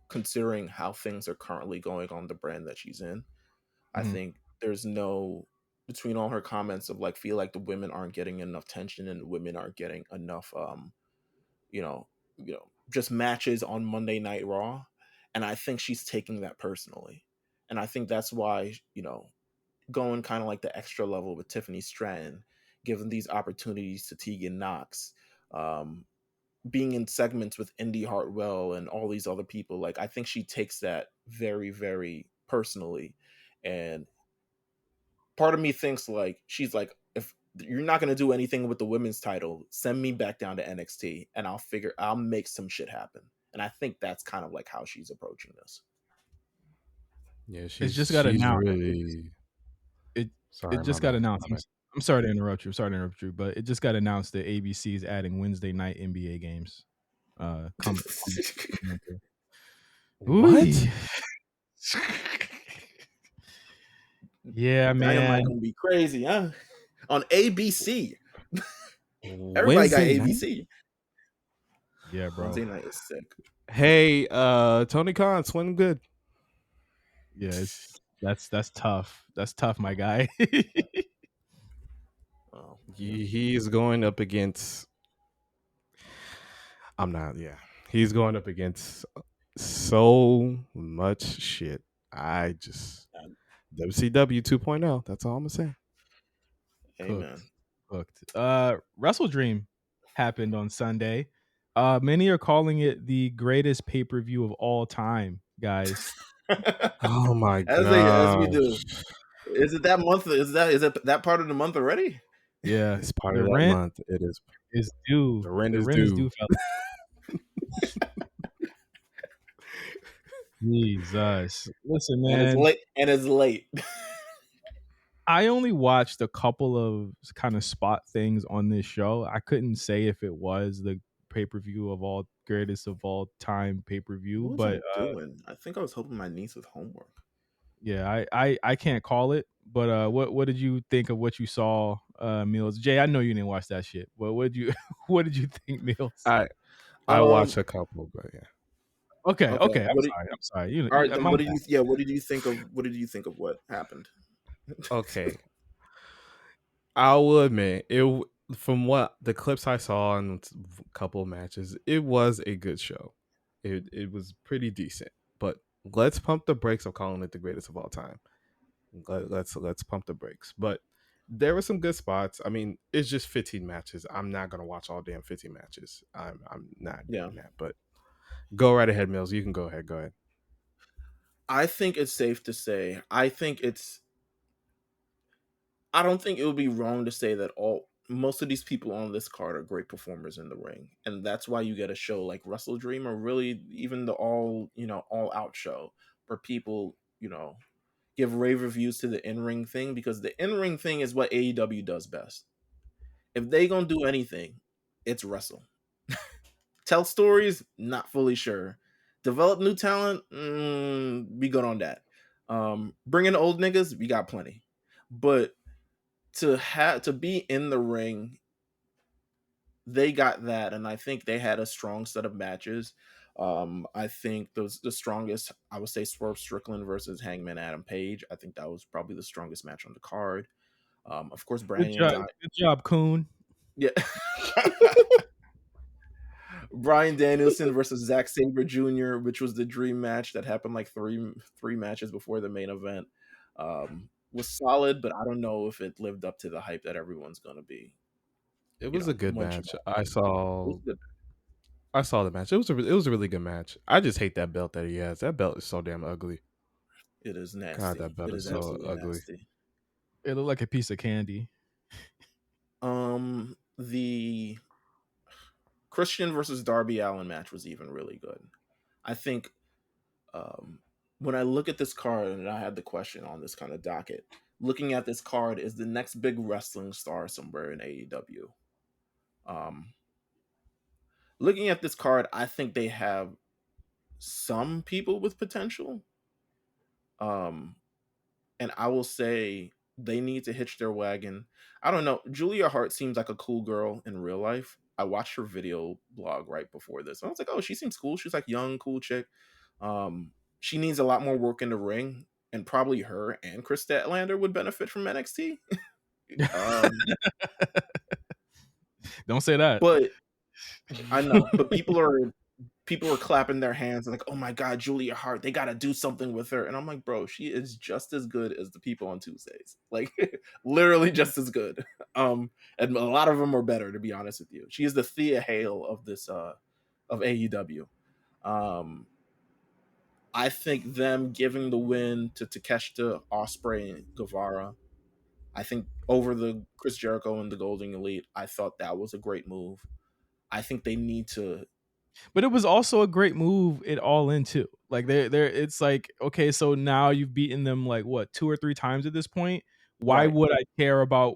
considering how things are currently going on the brand that she's in. I Mhm. think there's no between all her comments of like feel like the women aren't getting enough tension and the women aren't getting enough you know, just matches on Monday Night Raw. And I think she's taking that personally. And I think that's why, going kind of like the extra level with Tiffany Stratton, giving these opportunities to Tegan Knox, being in segments with Indy Hartwell and all these other people. Like, I think she takes that very, very personally. And part of me thinks like she's like, if you're not gonna do anything with the women's title, send me back down to NXT and I'll make some shit happen. And I think that's kind of like how she's approaching this. Yeah, It's just got she's announced. really It it sorry, my just got bad. announced. My bad. I'm sorry to interrupt you. Sorry to interrupt you, but it just got announced that ABC is adding Wednesday night NBA games. Come winter. What? Ooh. Yeah, Dynamite man. gonna be crazy, huh? On ABC. Everybody got Wednesday night? ABC. Yeah, bro. Wednesday night is sick. Hey, Tony Khan, swing good. Yeah, that's tough. That's tough, my guy. Oh, yeah. He's going up against. I'm not. Yeah, he's going up against so much shit. I just WCW 2.0. That's all I'm gonna say. Amen. Cooked. Wrestle Dream happened on Sunday. Many are calling it the greatest pay-per-view of all time, guys. Oh my As we gosh, do. Is it that month? Is it that part of the month already? Yeah, it's part the of that rent month. It is. is due. The rent The is rent is due. due, fellas. Jesus. Listen, And it's man. late. And it's late. I only watched a couple of kind of spot things on this show. I couldn't say if it was the pay-per-view of all greatest of all time pay-per-view, What was but I doing? I think I was helping my niece with homework. yeah, I can't call it. But what did you think of what you saw, Meelz? Jay, I know you didn't watch that shit. But what did you what did you think, Meelz? I Um. watched a couple, but yeah. Okay, Okay. okay. I'm sorry. All right. Then My what did bad. you? Yeah. What did you think of? What did you think of what happened? Okay, I will admit from what the clips I saw in a couple of matches, it was a good show. It was pretty decent, but let's pump the brakes of calling it the greatest of all time. Let's pump the brakes. But there were some good spots. I mean, it's just 15 matches. I'm not gonna watch all damn 15 matches. I'm not Yeah. doing that. But go right ahead, Mills. You can go ahead. Go ahead. I think it's safe to say. I don't think it would be wrong to say that most of these people on this card are great performers in the ring, and that's why you get a show like Wrestle Dream, or really even the all out show, where people give rave reviews to the in ring thing, because the in ring thing is what AEW does best. If they gonna do anything, it's wrestle. Tell stories, not fully sure. Develop new talent, be good on that. Bring in old niggas, we got plenty, but to be in the ring, they got that, and I think they had a strong set of matches. I think the strongest, I would say, Swerve Strickland versus Hangman Adam Page. I think that was probably the strongest match on the card. Of course, Good job, Coon. Yeah. Bryan Danielson versus Zack Sabre Jr., which was the dream match that happened like three matches before the main event. Was solid, but I don't know if it lived up to the hype that everyone's gonna be, It was a good munching match. on. I It was saw. good. I saw the match. It was a really good match. I just hate that belt that he has. That belt is so damn ugly. It is God, nasty. that belt It is is so absolutely ugly. nasty. It looked like a piece of candy. The Christian versus Darby Allin match was even really good. I think when I look at this card, and I had the question on this kind of docket, looking at this card, is the next big wrestling star somewhere in AEW? Looking at this card, I think they have some people with potential. And I will say they need to hitch their wagon. I don't know. Julia Hart seems like a cool girl in real life. I watched her video blog right before this. I was like, oh, she seems cool. She's like young, cool chick. She needs a lot more work in the ring, and probably her and Chris Statlander would benefit from NXT. Don't say that. But I know, but people are people were clapping their hands and like, oh my god, Julia Hart, they gotta do something with her. And I'm like, bro, she is just as good as the people on Tuesdays. Like literally just as good. And a lot of them are better, to be honest with you. She is the Thea Hale of this of AEW. Um I think them giving the win to Takeshita, Osprey, and Guevara, I think over the Chris Jericho and the Golden Elite, I thought that was a great move. I think they need to. But it was also a great move at All In too. Like they're it's like, okay, so now you've beaten them like what, 2 or 3 times at this point. Why Right. would I care about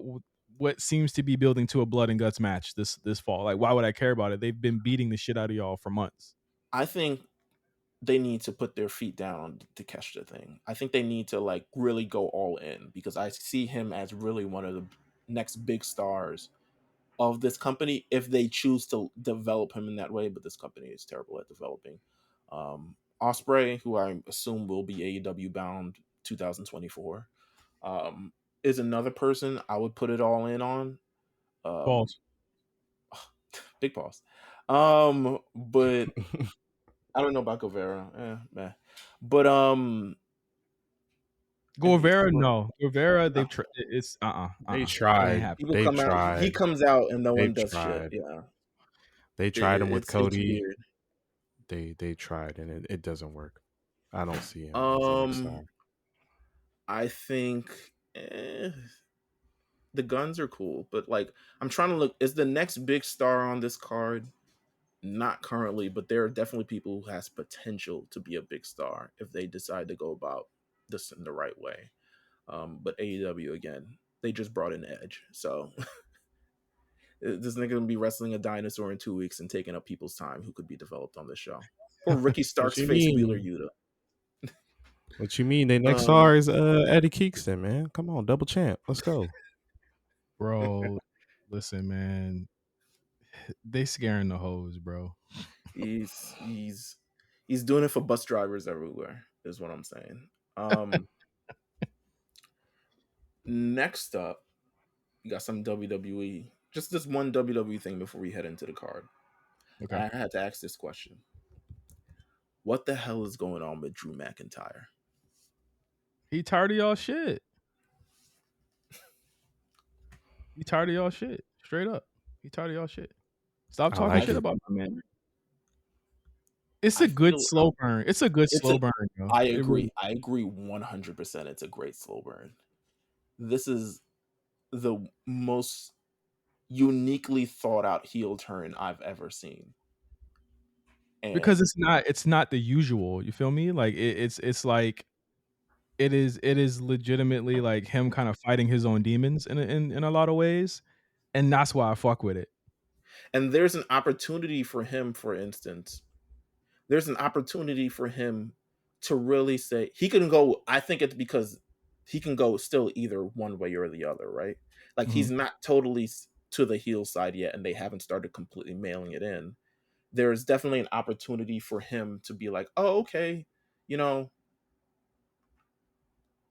what seems to be building to a blood and guts match this fall? Like, why would I care about it? They've been beating the shit out of y'all for months. I think they need to put their feet down on the Takeshita thing. I think they need to like really go all in because I see him as really one of the next big stars of this company if they choose to develop him in that way. But this company is terrible at developing. Osprey, who I assume will be AEW bound 2024, is another person I would put it all in on. Balls. Big pause. But I don't know about Guevara. Man. But Guevara, no. Guevara, no. it's They it ain't tried. happening. People They've come out. He tried. comes out and no one They've does shit. tried. Yeah, They tried him with it's Cody. weird. They tried and it doesn't work. I don't see him as a big Um, star. I think the guns are cool, but like I'm trying to look. Is the next big star on this card? Not currently, but there are definitely people who has potential to be a big star if they decide to go about this in the right way. But AEW again, they just brought in Edge, so this nigga gonna be wrestling a dinosaur in 2 weeks and taking up people's time who could be developed on this show. Or Ricky What Starks you face Wheeler mean? Yuta. What you mean? They next Um, star is Eddie Kingston, man. Come on, double champ. Let's go. Bro, listen, man. They scaring the hoes, bro. he's he's doing it for bus drivers everywhere, is what I'm saying. Next up, we got some WWE. Just this one WWE thing before we head into the card. Okay. I had to ask this question. What the hell is going on with Drew McIntyre? He tired of y'all shit. He tired of y'all shit. Straight up. He tired of y'all shit. Stop I talking like shit it. about my man. It's I a good feel slow burn. It's a good it's slow a. burn, yo. I It really, agree. I agree 100%. It's a great slow burn. This is the most uniquely thought out heel turn I've ever seen. because And it's not the usual. You feel me? Like it's like it is legitimately like him kind of fighting his own demons in a lot of ways, and that's why I fuck with it. there's an opportunity for him, for instance. There's an opportunity for him to really say he can go. I think it's because he can go still either one way or the other, right? Like Mhm. he's not totally to the heel side yet, and they haven't started completely mailing it in. There's definitely an opportunity for him to be like, oh, okay, you know,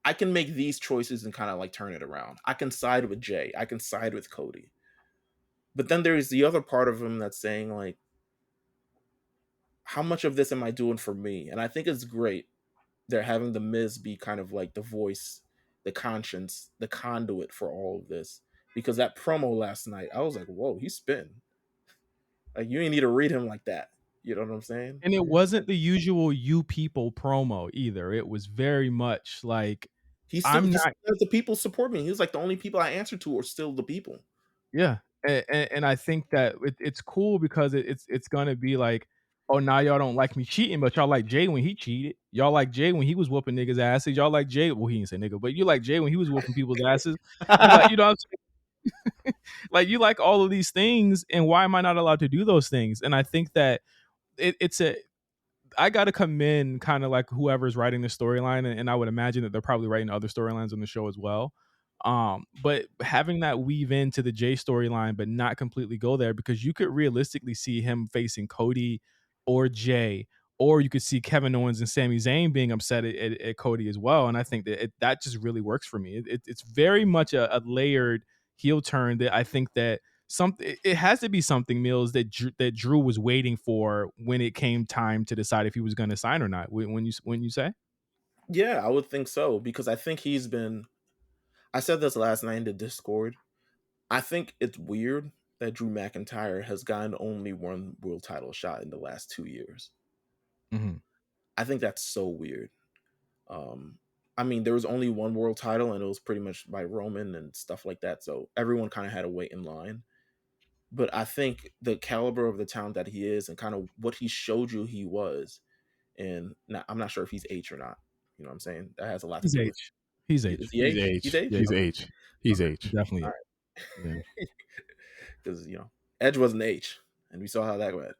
I can make these choices and kind of like turn it around. I can side with Jay. I can side with Cody. But then there's the other part of him that's saying like, how much of this am I doing for me? And I think it's great they're having the Miz be kind of like the voice, the conscience, the conduit for all of this. Because that promo last night, I was like, whoa, he's spitting. Like you ain't need to read him like that. You know what I'm saying? And it wasn't the usual "you people" promo either. It was very much like I'm He not. still has the people support me. He was like the only people I answer to are still the people. Yeah, and I think that it's cool because it's gonna be like, oh, now y'all don't like me cheating, but y'all like Jay when he cheated. Y'all like Jay when he was whooping niggas' asses. Y'all like Jay. Well, he didn't say nigga, but you like Jay when he was whooping people's asses. You like, you know what I'm saying? Like you like all of these things, and why am I not allowed to do those things? And I think that it's a I got to commend kind of like whoever's writing the storyline, and I would imagine that they're probably writing other storylines on the show as well. But having that weave into the Jay storyline, but not completely go there, because you could realistically see him facing Cody or Jay, or you could see Kevin Owens and Sami Zayn being upset at Cody as well. And I think that that just really works for me. It's very much a layered heel turn that I think that something. It has to be something, Meelz, that Drew was waiting for when it came time to decide if he was going to sign or not. When you say, Yeah, I would think so because I think he's been. I said this last night in the Discord. I think it's weird that Drew McIntyre has gotten only one world title shot in the last 2 years. mm-hmm. I think that's so weird. Um, I mean, there was only one world title, and it was pretty much by Roman and stuff like that. So everyone kind of had to wait in line. But I think the caliber of the talent that he is, and kind of what he showed you he was, and now, I'm not sure if he's H or not. You know what I'm saying? That has a lot to He's do with. H. He's Is H. he He's H? He's H. H. Yeah, He's Okay. H. He's H. definitely All H. right. Yeah. Because Edge wasn't H, and we saw how that went.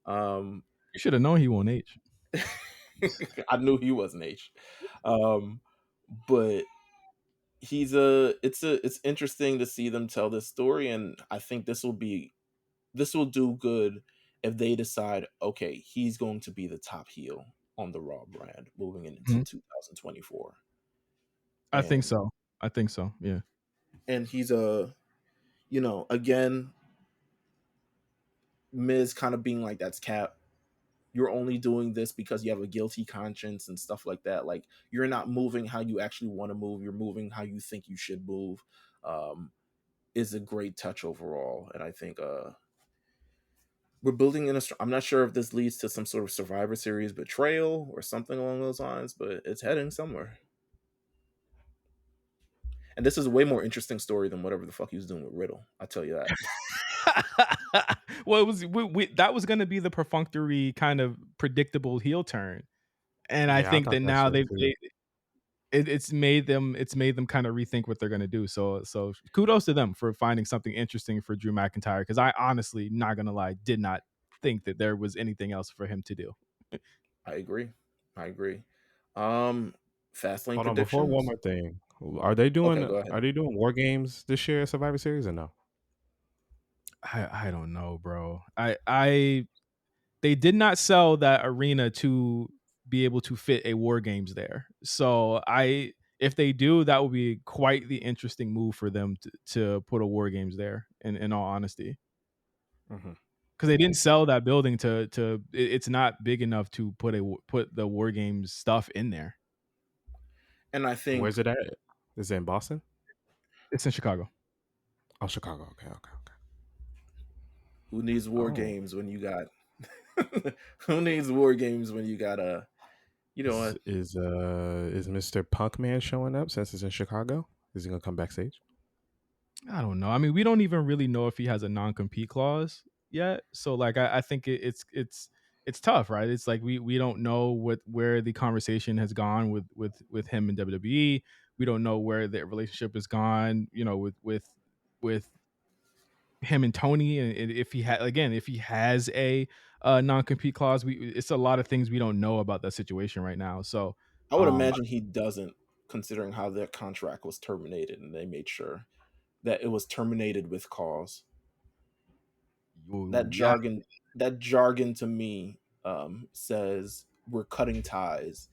Um, You should have known he won't H. I knew he wasn't H, um, but it's interesting to see them tell this story, and I think this will do good if they decide, okay, he's going to be the top heel on the Raw brand moving into Mhm. 2024, I think and so. I think so. Yeah. he's again, Miz kind of being like, that's Cap. You're only doing this because you have a guilty conscience and stuff like that. Like, you're not moving how you actually want to move. You're moving how you think you should move. Is a great touch overall, and I think we're building in a. I'm not sure if this leads to some sort of Survivor Series betrayal or something along those lines, but it's heading somewhere. And this is a way more interesting story than whatever the fuck he was doing with Riddle. I'll tell you that. Well, it was that was going to be the perfunctory kind of predictable heel turn, and I Yeah, I think thought that that now shit too. it's made them kind of rethink what they're going to do. So kudos to them for finding something interesting for Drew McIntyre, because I honestly, not gonna lie, did not think that there was anything else for him to do. I agree. I agree. Um, Fastlane Hold on, before one predictions. more thing. Are they Okay, doing go ahead. War Games this year at Survivor Series or no? I don't know, bro. I they did not sell that arena to be able to fit a War Games there. So if they do, that would be quite the interesting move for them to put a War Games there. In all honesty, Mm-hmm. because they didn't sell that building it's not big enough to put the War Games stuff in there. And I think Where's it at? Is it in Boston? It's in Chicago. Oh, Chicago. Okay, okay, okay. who needs war Oh, games when you got who needs war games when you got you know is what? is is Mr. Punkman showing up since it's in Chicago? Is he gonna come backstage? I don't know. I mean, we don't even really know if he has a non-compete clause yet. So like I think it's tough, right? It's like we don't know where the conversation has gone with him and WWE. We don't know where their relationship has gone, with him and Tony, and if he has a non-compete clause. It's a lot of things we don't know about that situation right now. So I would um imagine he doesn't, considering how their contract was terminated, and they made sure that it was terminated with cause. That yeah, jargon, that jargon to me says we're cutting ties,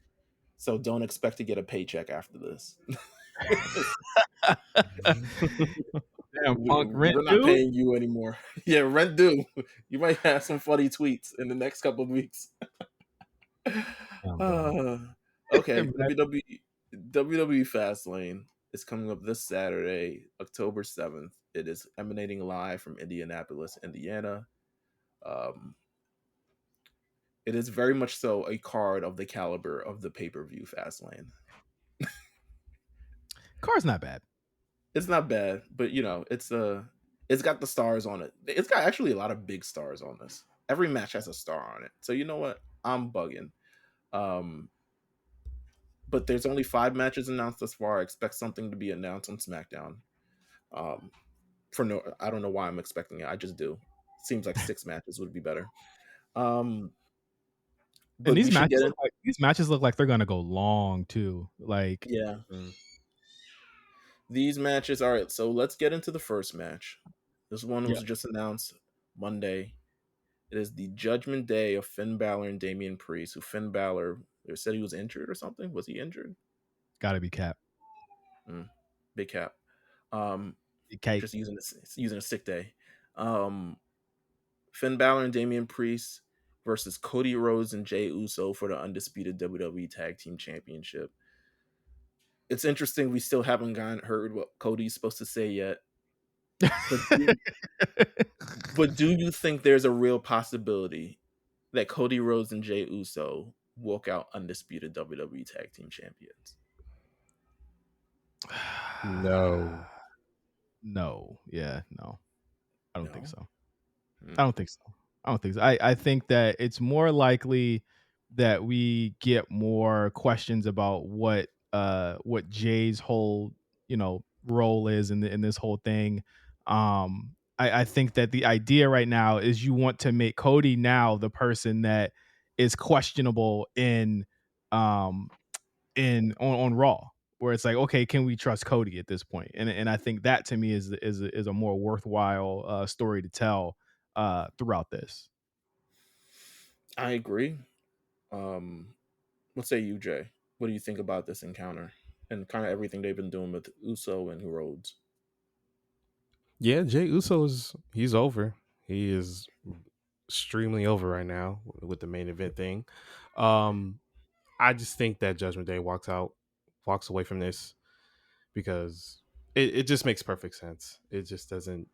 so don't expect to get a paycheck after this. damn Punk rent We're not due. paying you anymore. Yeah, rent due. You might have some funny tweets in the next couple of weeks. Damn, bro. Uh, okay, WWE Fastlane is coming up this Saturday, October 7th. It is emanating live from Indianapolis, Indiana. Um, it is very much so a card of the caliber of the pay-per-view Fastlane. Car's not bad. It's not bad, but it's got the stars on it. It's got actually a lot of big stars on this. Every match has a star on it. So you know what? I'm bugging. Um, but there's only 5 matches announced thus far. I expect something to be announced on SmackDown. Um, I don't know why I'm expecting it. I just do. Seems like 6 matches would be better. Um, And but we should get in. these matches look like they're gonna go long too. Like, Yeah, Mm. these matches. All right, so let's get into the first match. This one yeah, was just announced Monday. It is the Judgment Day of Finn Balor and Damian Priest. Who Finn Balor, they said he was injured or something. Was he injured? gotta be Cap. Big cap. Um, Cake. just using a sick day. Um, Finn Balor and Damian Priest versus Cody Rhodes and Jey Uso for the undisputed WWE Tag Team Championship. It's interesting we still haven't heard what Cody's supposed to say yet. But do you think there's a real possibility that Cody Rhodes and Jey Uso walk out undisputed WWE Tag Team Champions? No. No. Yeah, no. I don't think No. so. Hmm. I don't think so. I think that it's more likely that we get more questions about what Jay's whole, role is in this whole thing. I think that the idea right now is you want to make Cody now the person that is questionable um on Raw, where it's like, okay, can we trust Cody at this point? And I think that to me is a more worthwhile story to tell throughout this. I agree. What say you, Jay? What do you think about this encounter and kind of everything they've been doing with Uso and Rhodes? Yeah, Jey Uso he's over. He is extremely over right now with the main event thing. I just think that Judgment Day walks away from this because it just makes perfect sense. It just doesn't.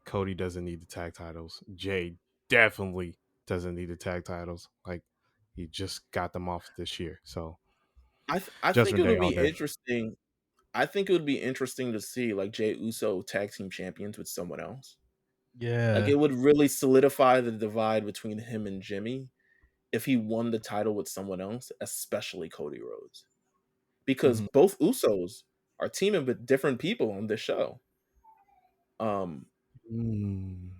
Cody doesn't need the tag titles. Jay definitely doesn't need the tag titles. Like he just got them off this year. So I think Judgment it Day would all be day. interesting. I think it would be interesting to see like Jey Uso tag team champions with someone else. Like Yeah. it would really solidify the divide between him and Jimmy if he won the title with someone else, especially Cody Rhodes. Because Mhm. both Usos are teaming with different people on this show. Um, Mm.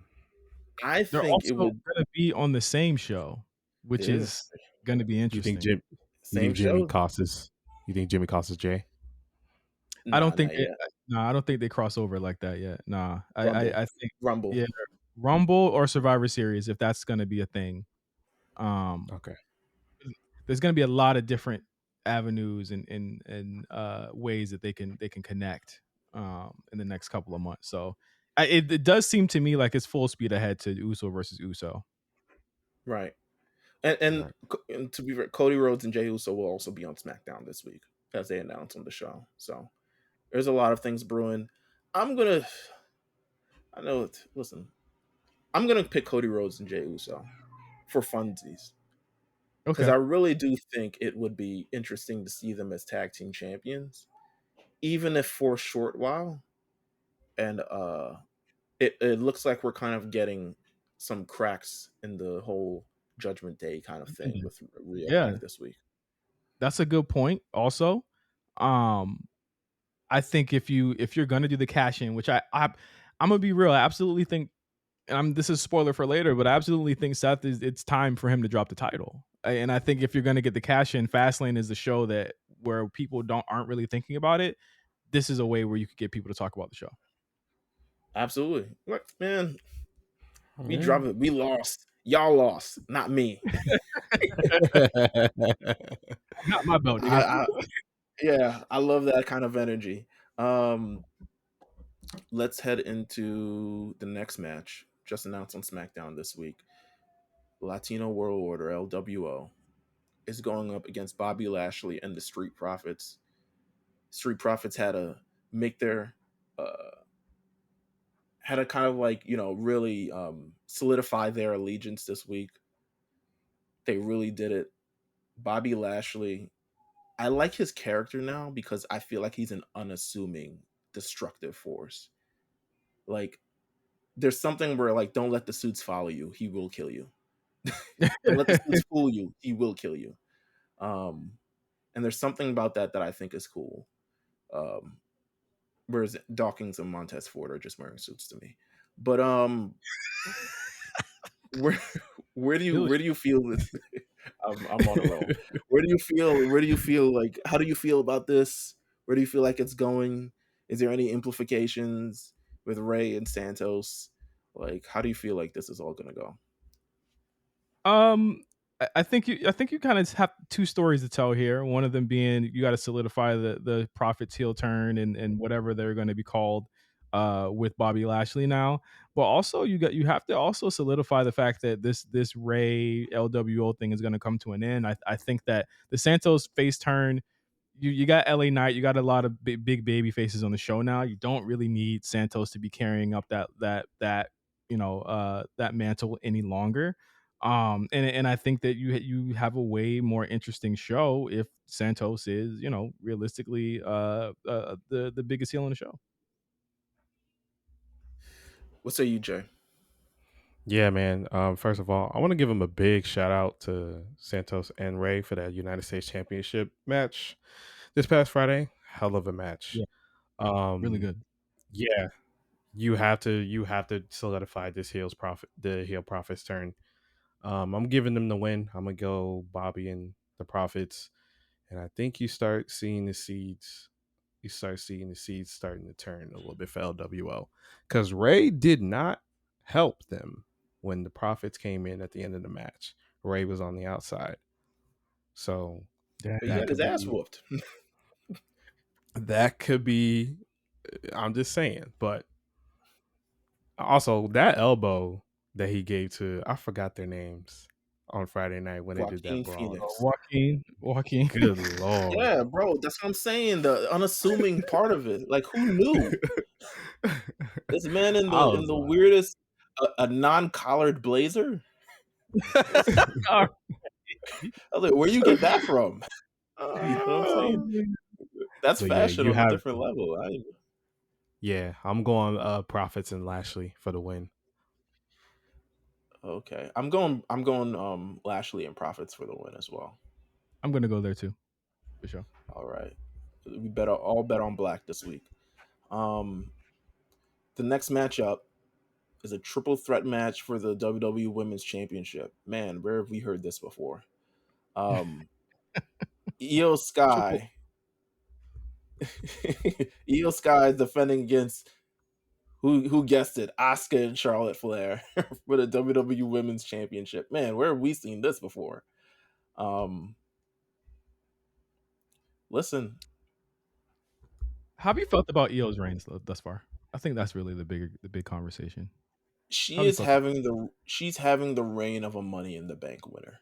I They're think it also would. gonna be on the same show, which Yeah, is gonna be You think interesting. Jim? You same think Jimmy show. costs? You think Jimmy costs Jay? I don't Nah, think not they yet. no, I don't think they cross over like that yet. Nah. Rumble, I think Rumble. yeah, Rumble or Survivor Series, if that's gonna be a thing. Um Okay. there's going to be a lot of different avenues and ways that they can connect in the next couple of months. So it does seem to me like it's full speed ahead to Uso versus Uso. Right. And, Right. and to be fair, Cody Rhodes and Jey Uso will also be on SmackDown this week, as they announced on the show. So there's a lot of things brewing. I'm gonna. I know. Listen, I'm gonna pick Cody Rhodes and Jey Uso for funsies because Okay. I really do think it would be interesting to see them as tag team champions, even if for a short while. And it looks like we're kind of getting some cracks in the whole Judgment Day kind of thing with Rhea Yeah, back this week. that's a good point. Also, um, I think if you're gonna do the cash in, which I'm gonna be real, I absolutely think, and this is spoiler for later, but I absolutely think Seth is it's time for him to drop the title. And I think if you're gonna get the cash in, Fastlane is the show that where people aren't really thinking about it. This is a way where you could get people to talk about the show. Absolutely, look, man. We Yeah. drop it. We lost. Y'all lost, not me. Not my belt, I, nigga. I yeah, I love that kind of energy. Um, let's head into the next match. Just announced on SmackDown this week. Latino World Order (LWO) is going up against Bobby Lashley and the Street Profits. Street Profits make their uh, had to kind of like really solidify their allegiance this week. They really did it. Bobby Lashley, I like his character now because I feel like he's an unassuming, destructive force. Like, there's something where like, don't let the suits follow you; he will kill you. Don't let the suits fool you; he will kill you. Um, and there's something about that I think is cool. Um, whereas Dawkins and Montez Ford are just wearing suits to me. But where Bill- where do you feel this? I'm on a roll. Where do you feel like? How do you feel about this? Where do you feel like it's going? Is there any implications with Ray and Santos? Like, how do you feel like this is all gonna go? Um, I think you kind of have two stories to tell here. One of them being you got to solidify the Prophet's heel turn and whatever they're going to be called. with Bobby Lashley now. But also you have to also solidify the fact that this Ray LWO thing is going to come to an end. I think that the Santos face turn, you got LA Knight, you got a lot of big baby faces on the show now. You don't really need Santos to be carrying up that that mantle any longer. And I think that you have a way more interesting show if Santos is, realistically the biggest heel on the show. What say you, Jay? Yeah, man. First of all, I want to give him a big shout out to Santos and Ray for that United States Championship match this past Friday. Hell of a match. Yeah, really Um, good. yeah, you have to solidify this the heel Profits turn. I'm giving them the win. I'm gonna go Bobby and the Profits, and I think you start seeing the seeds. You start seeing the seeds starting to turn a little bit for LWO because Ray did not help them when the Profits came in at the end of the match. Ray was on the outside, so He that got his could ass be whooped. that could be. I'm just saying, but also that elbow that he gave to, I forgot their names on Friday night when they did that Joaquin brawl. Phoenix. Joaquin. Good lord. Yeah, bro, that's what I'm saying. The unassuming part of it. Like, who knew? This man in I the was like, weirdest a non-collared blazer. All I was like, where you get that from? You know what I'm right. saying? That's but yeah, fashion you on a have different level. yeah. I'm going Profits and Lashley for the win. Okay, I'm going Lashley and Profits for the win as well. I'm gonna go there too, for sure. All right, we better all bet on black this week. Um, the next matchup is a triple threat match for the WWE Women's Championship. Man, where have we heard this before? Io Triple. Sky, Io Sky defending against who guessed it, Asuka and Charlotte Flair for the WWE Women's Championship. Man, where have we seen this before? Um, Listen, How have you felt about EO's reigns thus far? I think that's really the big conversation. How have you felt? she's having the reign of a Money in the Bank winner.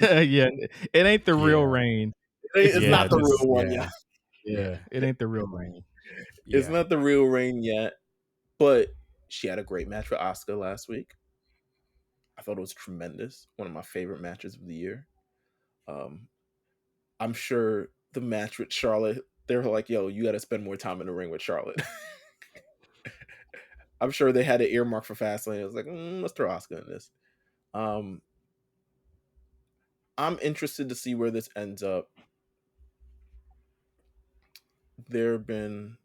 Yeah, it ain't the real Yeah, reign. It's It's yeah, not the this, real one yeah, yet. yeah, it ain't the real reign. It's yeah, not the real reign yet, but she had a great match with Asuka last week. I thought it was tremendous. One of my favorite matches of the year. Um, I'm sure the match with Charlotte, they were like, yo, you got to spend more time in the ring with Charlotte. I'm sure they had an earmark for Fastlane. It was like, let's throw Asuka in this. Um, I'm interested to see where this ends up. There have been,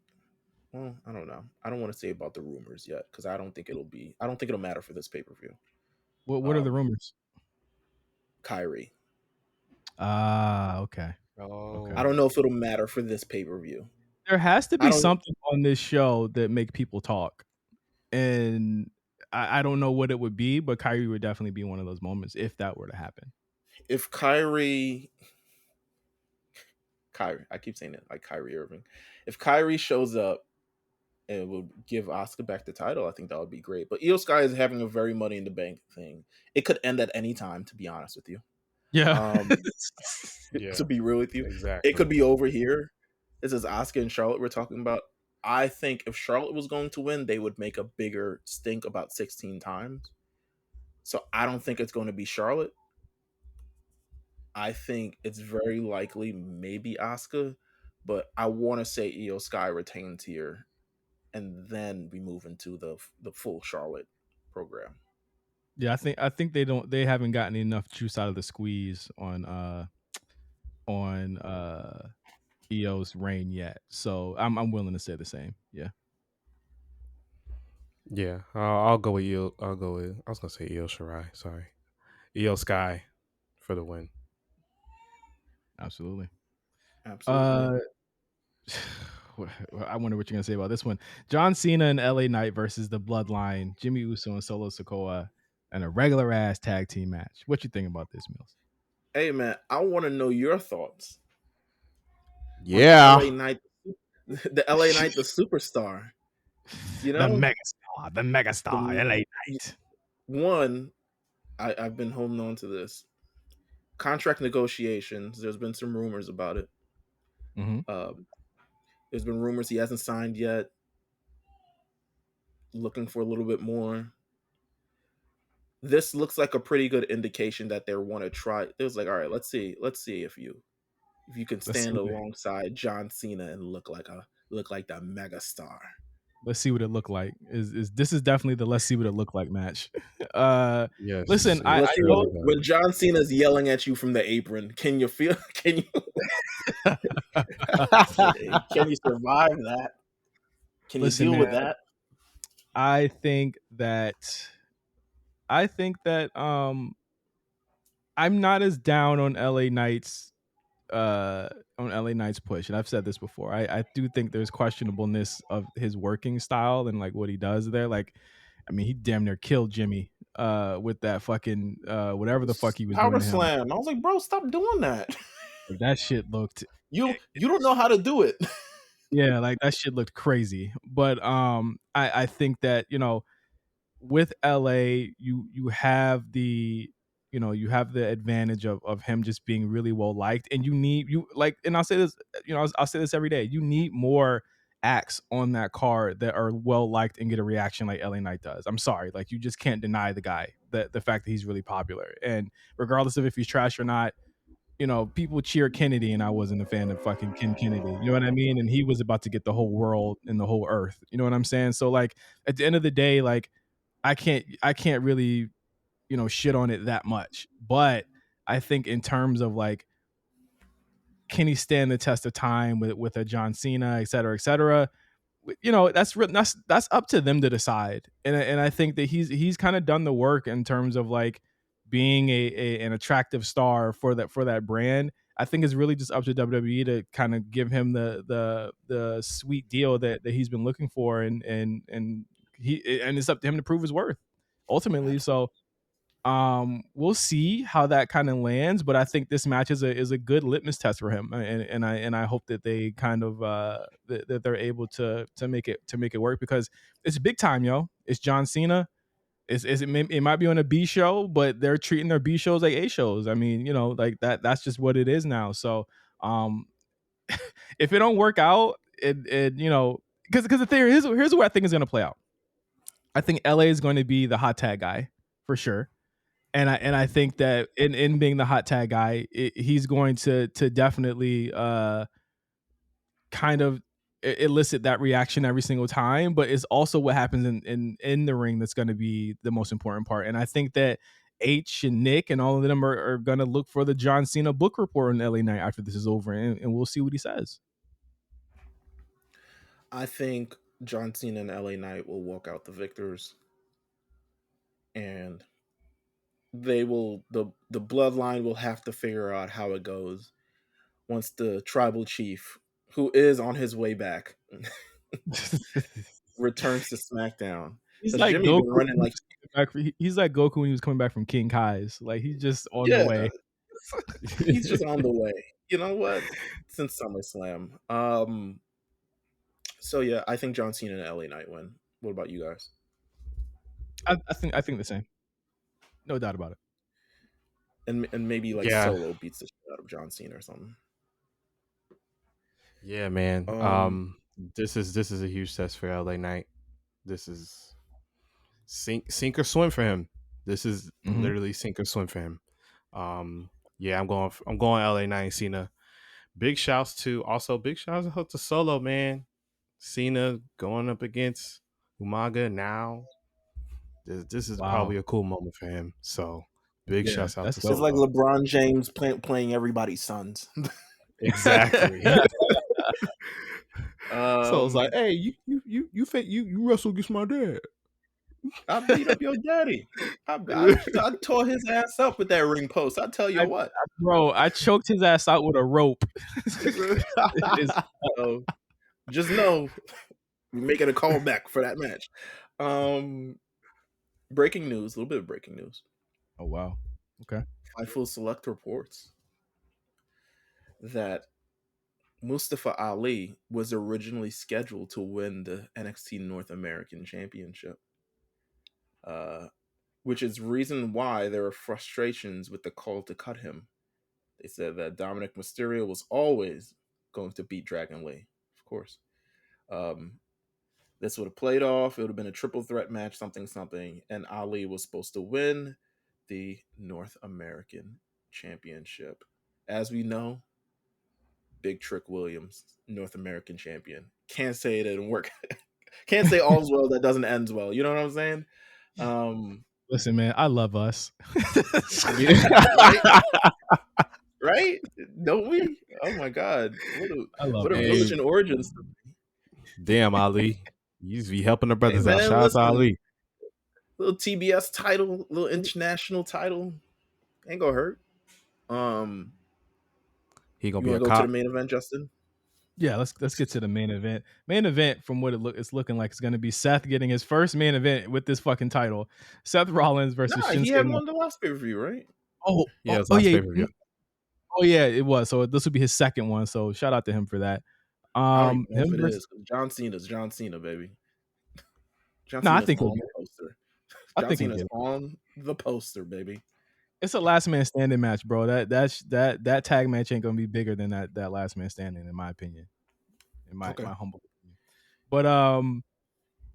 well, I don't know. I don't want to say about the rumors yet because I don't think it'll matter for this pay per view. What are the rumors? Kyrie. Ah, okay. I Oh, don't know if it'll matter for this pay per view. There has to I be don't. something on this show that make people talk, and I don't know what it would be, but Kyrie would definitely be one of those moments if that were to happen. If Kyrie, I keep saying it like Kyrie Irving. If Kyrie shows up and will give Oscar back the title, I think that would be great. But Io Sky is having a very Money in the Bank thing. It could end at any time, to be honest with you. Yeah. yeah, To be real with you, it could exactly. be over here. This is Oscar and Charlotte we're talking about. I think if Charlotte was going to win, they would make a bigger stink about 16 times. So I don't think it's going to be Charlotte. I think it's very likely maybe Asuka, but I want to say Io Sky retains here, and then we move into the full Charlotte program. Yeah, I think they haven't gotten enough juice out of the squeeze on EO's reign yet. So I'm willing to say the same. Yeah, Yeah, I'll go with Io. I'll go with. I was gonna say Io Shirai. Sorry, Io Sky for the win. absolutely. Absolutely. Uh I wonder what you're gonna say about this one. John Cena and LA Knight versus the Bloodline, Jimmy Uso and Solo Sikoa, and a regular ass tag team match. What you think about this, Meelz? Hey man, I want to know your thoughts on the Yeah. LA Knight, the LA Knight, the superstar. You The know, megastar, the LA Knight. one, I've been holding on to this. Contract negotiations. There's been some rumors about it. Mm-hmm. There's been rumors he hasn't signed yet. Looking for a little bit more. This looks like a pretty good indication that they want to try. It was like, all right, let's see if you can Let's see stand what alongside John Cena and look like the mega star. let's see what it looked like. This is definitely the let's see what it looked like match. Uh, Yes, listen, it I Let's see know. really when does. John Cena's yelling at you from the apron. Can you feel? Can you? Can you survive that? Can you Listen, deal man. with that? I think that I'm not as down on LA Knights on LA Knight's push, and I've said this before. I do think there's questionableness of his working style and like what he does there. Like, I mean, he damn near killed Jimmy with that fucking whatever the fuck he was doing Power to him. slam. I was like, bro, stop doing that. Like, that shit looked You don't know how to do it. yeah, like that shit looked crazy. But I think that, you know, with LA, you have the you have the advantage of him just being really well liked, and you like, and I'll say this, I'll say this every day. You need more acts on that card that are well liked and get a reaction like LA Knight does. I'm sorry, like you just can't deny the guy, the fact that he's really popular, and regardless of if he's trash or not, people cheer Kennedy, and I wasn't a fan of fucking Ken Kennedy. You know what I mean? And he was about to get the whole world and the whole earth. You know what I'm saying? So like at the end of the day, like I can't really, shit on it that much. But I think in terms of like, can he stand the test of time with a John Cena, et cetera, et cetera? That's up to them to decide. And I think that he's kind of done the work in terms of like being an attractive star for that brand. I think it's really just up to WWE to kind of give him the sweet deal that he's been looking for, and it's up to him to prove his worth ultimately. So we'll see how that kind of lands, but I think this match is a good litmus test for him, and I hope that they kind of that they're able to make it work, because it's big time, yo. It's John Cena. It might be on a B show, but they're treating their B shows like A shows. I mean, like that's just what it is now. So um if it don't work out, because the theory, here's where I think it's gonna play out. I think LA is going to be the hot tag guy for sure, and I think that in being the hot tag guy, he's going to definitely kind of elicit that reaction every single time. But it's also what happens in the ring that's going to be the most important part. And I think that H and Nick and all of them are going to look for the John Cena book report on LA Night after this is over, and we'll see what he says. I think John Cena and LA Knight will walk out the victors, and the bloodline will have to figure out how it goes once the tribal chief, who is on his way back, returns to SmackDown. He's Because like Jimmy Goku. been running like, He's like Goku when he was coming back from King Kai's. Like he's just on the yeah, way. he's just on the way. You know what? Since SummerSlam. So yeah, I think John Cena and LA Knight win. What about you guys? I think the same. No doubt about it. And maybe like Yeah, Solo beats the shit out of John Cena or something. yeah, man. Um, This is a huge test for LA Knight. This is sink or swim for him. This is Mm-hmm. literally sink or swim for him. Yeah, I'm going LA Knight and Cena. Big shouts out to Solo, man. Cena going up against Umaga now. This is Wow. probably a cool moment for him. So big yeah, shouts out That's to it's dope. like Solo. LeBron James playing everybody's sons. Exactly. So it's like, um, hey, you wrestle against my dad. I beat up your daddy. I tore his ass up with that ring post. I tell you I, what. bro, I choked his ass out with a rope. It's- So just know we're making a callback for that match. Breaking news, a little bit of breaking news. oh wow. Okay. Fightful Select reports that Mustafa Ali was originally scheduled to win the NXT North American Championship, uh, which is reason why there were frustrations with the call to cut him. They said that Dominic Mysterio was always going to beat Dragon Lee, of course. Um, this would have played off. It would have been a triple threat match, something, something. And Ali was supposed to win the North American Championship. As we know, Big Trick Williams, North American champion. Can't say it didn't work. Can't say all's well that doesn't end well. You know what I'm saying? Listen, man, I love us. Right? Right? Don't we? Oh my God. I love What a us. Hey, villain origin story. damn, Ali. You used to be helping the Hey brothers out. man, Shout out to listen. Ali. Little TBS title, little international title. Ain't gonna hurt. He gonna You be a wanna go to the cop. main event, Justin? Yeah, let's get to the main event. Main event, from what it's looking like, it's going to be Seth getting his first main event with this fucking title. Seth Rollins versus Nah, he Shinsuke. had won the last pay-per-view, right? Yeah, his Oh last yeah, pay-per-view. oh yeah, it was. So this would be his second one. So shout out to him for that. I don't even know if Him it versus. is. John Cena's John Cena, baby. John No, I Cena's think he'll on get the it. poster. I John think he'll Cena's get it. on the poster, baby. It's a last man standing match, bro. That tag match ain't gonna be bigger than that last man standing, in my opinion. In my Okay. humble opinion.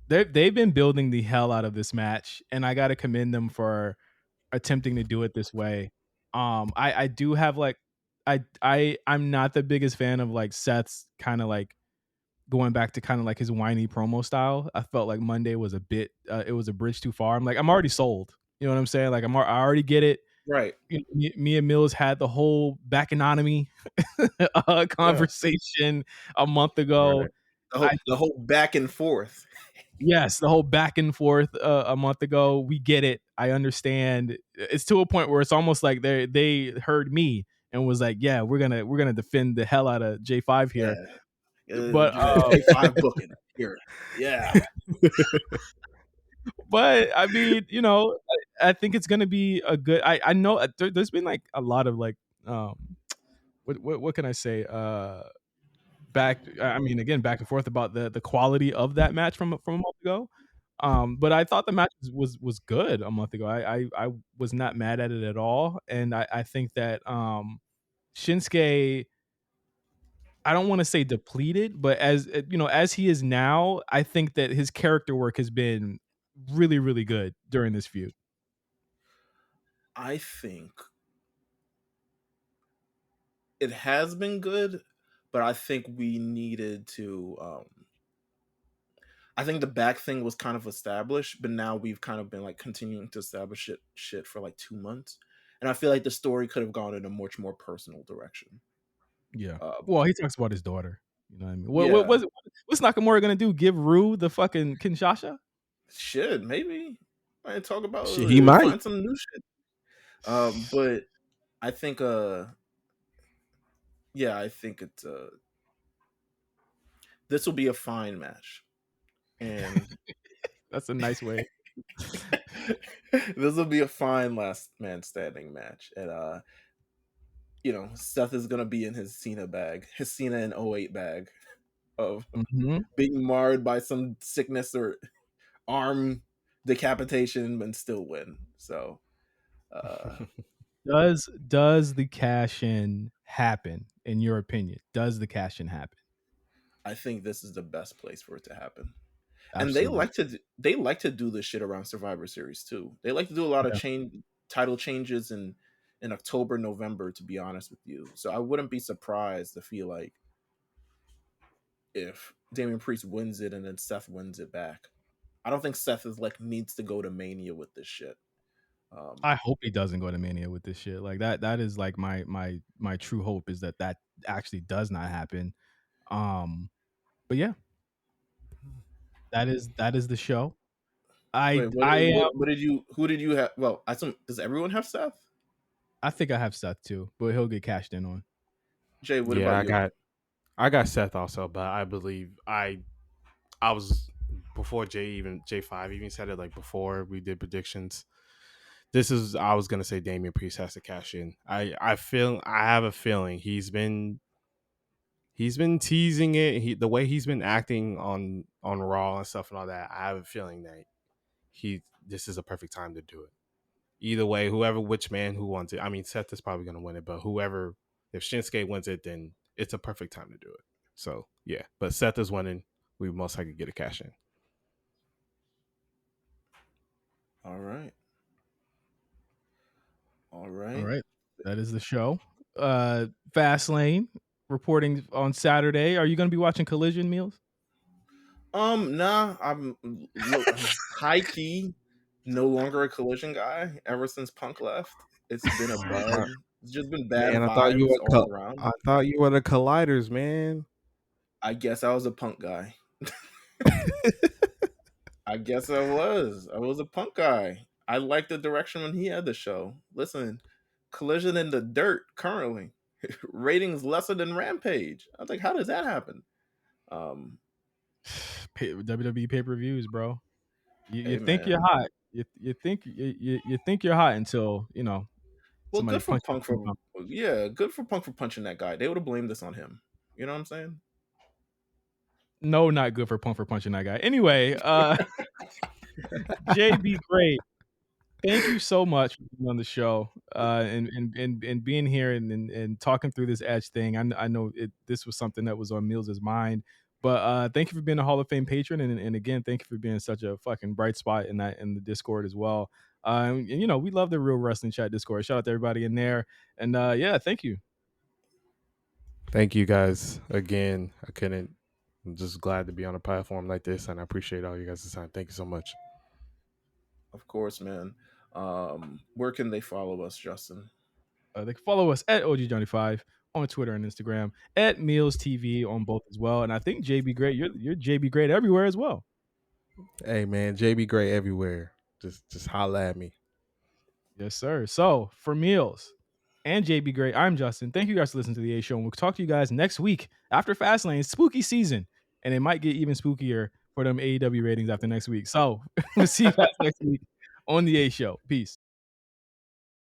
But they've been building the hell out of this match, and I gotta commend them for attempting to do it this way. I do have like I'm not the biggest fan of like Seth's kind of like going back to kind of like his whiny promo style. I felt like Monday was a bit it was a bridge too far. I'm already sold. You know what I'm saying? Like I already get it. Right. You know, me and Meelz had the whole back economy Yeah. conversation a month ago. Right. The whole back and forth. Yes, the whole back and forth a month ago. We get it. I understand. It's to a point where it's almost like they heard me and was like, "Yeah, we're gonna defend the hell out of J5 here." Yeah. But J5 booking here. Yeah. but I mean, you know, I think it's gonna be a good. I know there's been like a lot of like what can I say I mean, again, back and forth about the quality of that match from a month ago. But I thought the match was good a month ago. I was not mad at it at all, and I think that Shinsuke, I don't want to say depleted, but as you know, as he is now, I think that his character work has been really really good during this feud. I think it has been good, but I think we needed to I think the back thing was kind of established, but now we've kind of been like continuing to establish shit for like 2 months. And I feel like the story could have gone in a much more personal direction. Yeah. Uh, Well, he talks about his daughter. You know what I mean? yeah, What's Nakamura gonna do? Give Rue the fucking Kinshasa? shit, maybe I talk about Shit, he might. find some new shit. But I think yeah, I think it's this will be a fine match, and That's a nice way. this will be a fine last man standing match. And Seth is gonna be in his Cena bag, his Cena in '08 bag of Mhm. being marred by some sickness or arm decapitation and still win. So Does the cash in happen in your opinion? Does the cash in happen? I think this is the best place for it to happen. And Absolutely. they like to do this shit around Survivor Series too. They like to do a lot of Yeah. title changes in October, November, to be honest with you. So I wouldn't be surprised to feel like if Damian Priest wins it and then Seth wins it back. I don't think Seth is like needs to go to Mania with this shit. I hope he doesn't go to Mania with this shit. Like that is like my true hope is that actually does not happen. But yeah, that is the show. Wait, I what did you? Who did you have? Well, does everyone have Seth? I think I have Seth too, but he'll get cashed in on. Jay, what Yeah, about you? I got Seth also, but I believe I was before J5 even said it, like before we did predictions. I was gonna say Damian Priest has to cash in. I have a feeling he's he's been teasing it. The way he's been acting on Raw and stuff and all that, I have a feeling that this is a perfect time to do it. Either way, which man who wants it. I mean, Seth is probably going to win it, but whoever, if Shinsuke wins it, then it's a perfect time to do it. So yeah, but Seth is winning. We most likely get a cash in. All right. All All right. right. That is the show. Fastlane reporting on Saturday. Are you going to be watching Collision, Meelz? Nah, I'm high key no longer a Collision guy ever since Punk left. It's been it's just been bad Man, vibes all around. I thought you were the Colliders, man. I guess I was a Punk guy. I guess I was. I was a Punk guy. I liked the direction when he had the show. Listen, Collision in the dirt currently. Ratings lesser than Rampage. I was like, how does that happen? WWE pay-per-views, bro. You Hey, think man. you're hot. You think you're hot until, you know, Well, somebody good for punches Punk you. good for Punk for punching that guy. They would have blamed this on him. You know what I'm saying? No, not good for Punk for punching that guy. Anyway, JayBeGreat, thank you so much for being on the show and being here and talking through this Edge thing. I know this was something that was on Meelz' mind, but thank you for being a Hall of Fame patron, and again, thank you for being such a fucking bright spot in the Discord as well. And you know, we love the Real Wrestling Chat Discord. Shout out to everybody in there, and yeah, thank you. Thank you guys again. I'm just glad to be on a platform like this, and I appreciate all you guys' time. Thank you so much. Of course, man. Where can they follow us, Justin? They can follow us at OGJohnny5 on Twitter and Instagram, at Meelz TV on both as well. And I think JayBeGreat, you're JayBeGreat everywhere as well. Hey man, JayBeGreat everywhere. Just holla at me. Yes, sir. So for Meelz and JayBeGreat, I'm Justin. Thank you guys for listening to the A Show. And we'll talk to you guys next week after Fastlane, spooky season. And it might get even spookier for them AEW ratings after next week. So we'll see you guys next week on the A Show. Peace.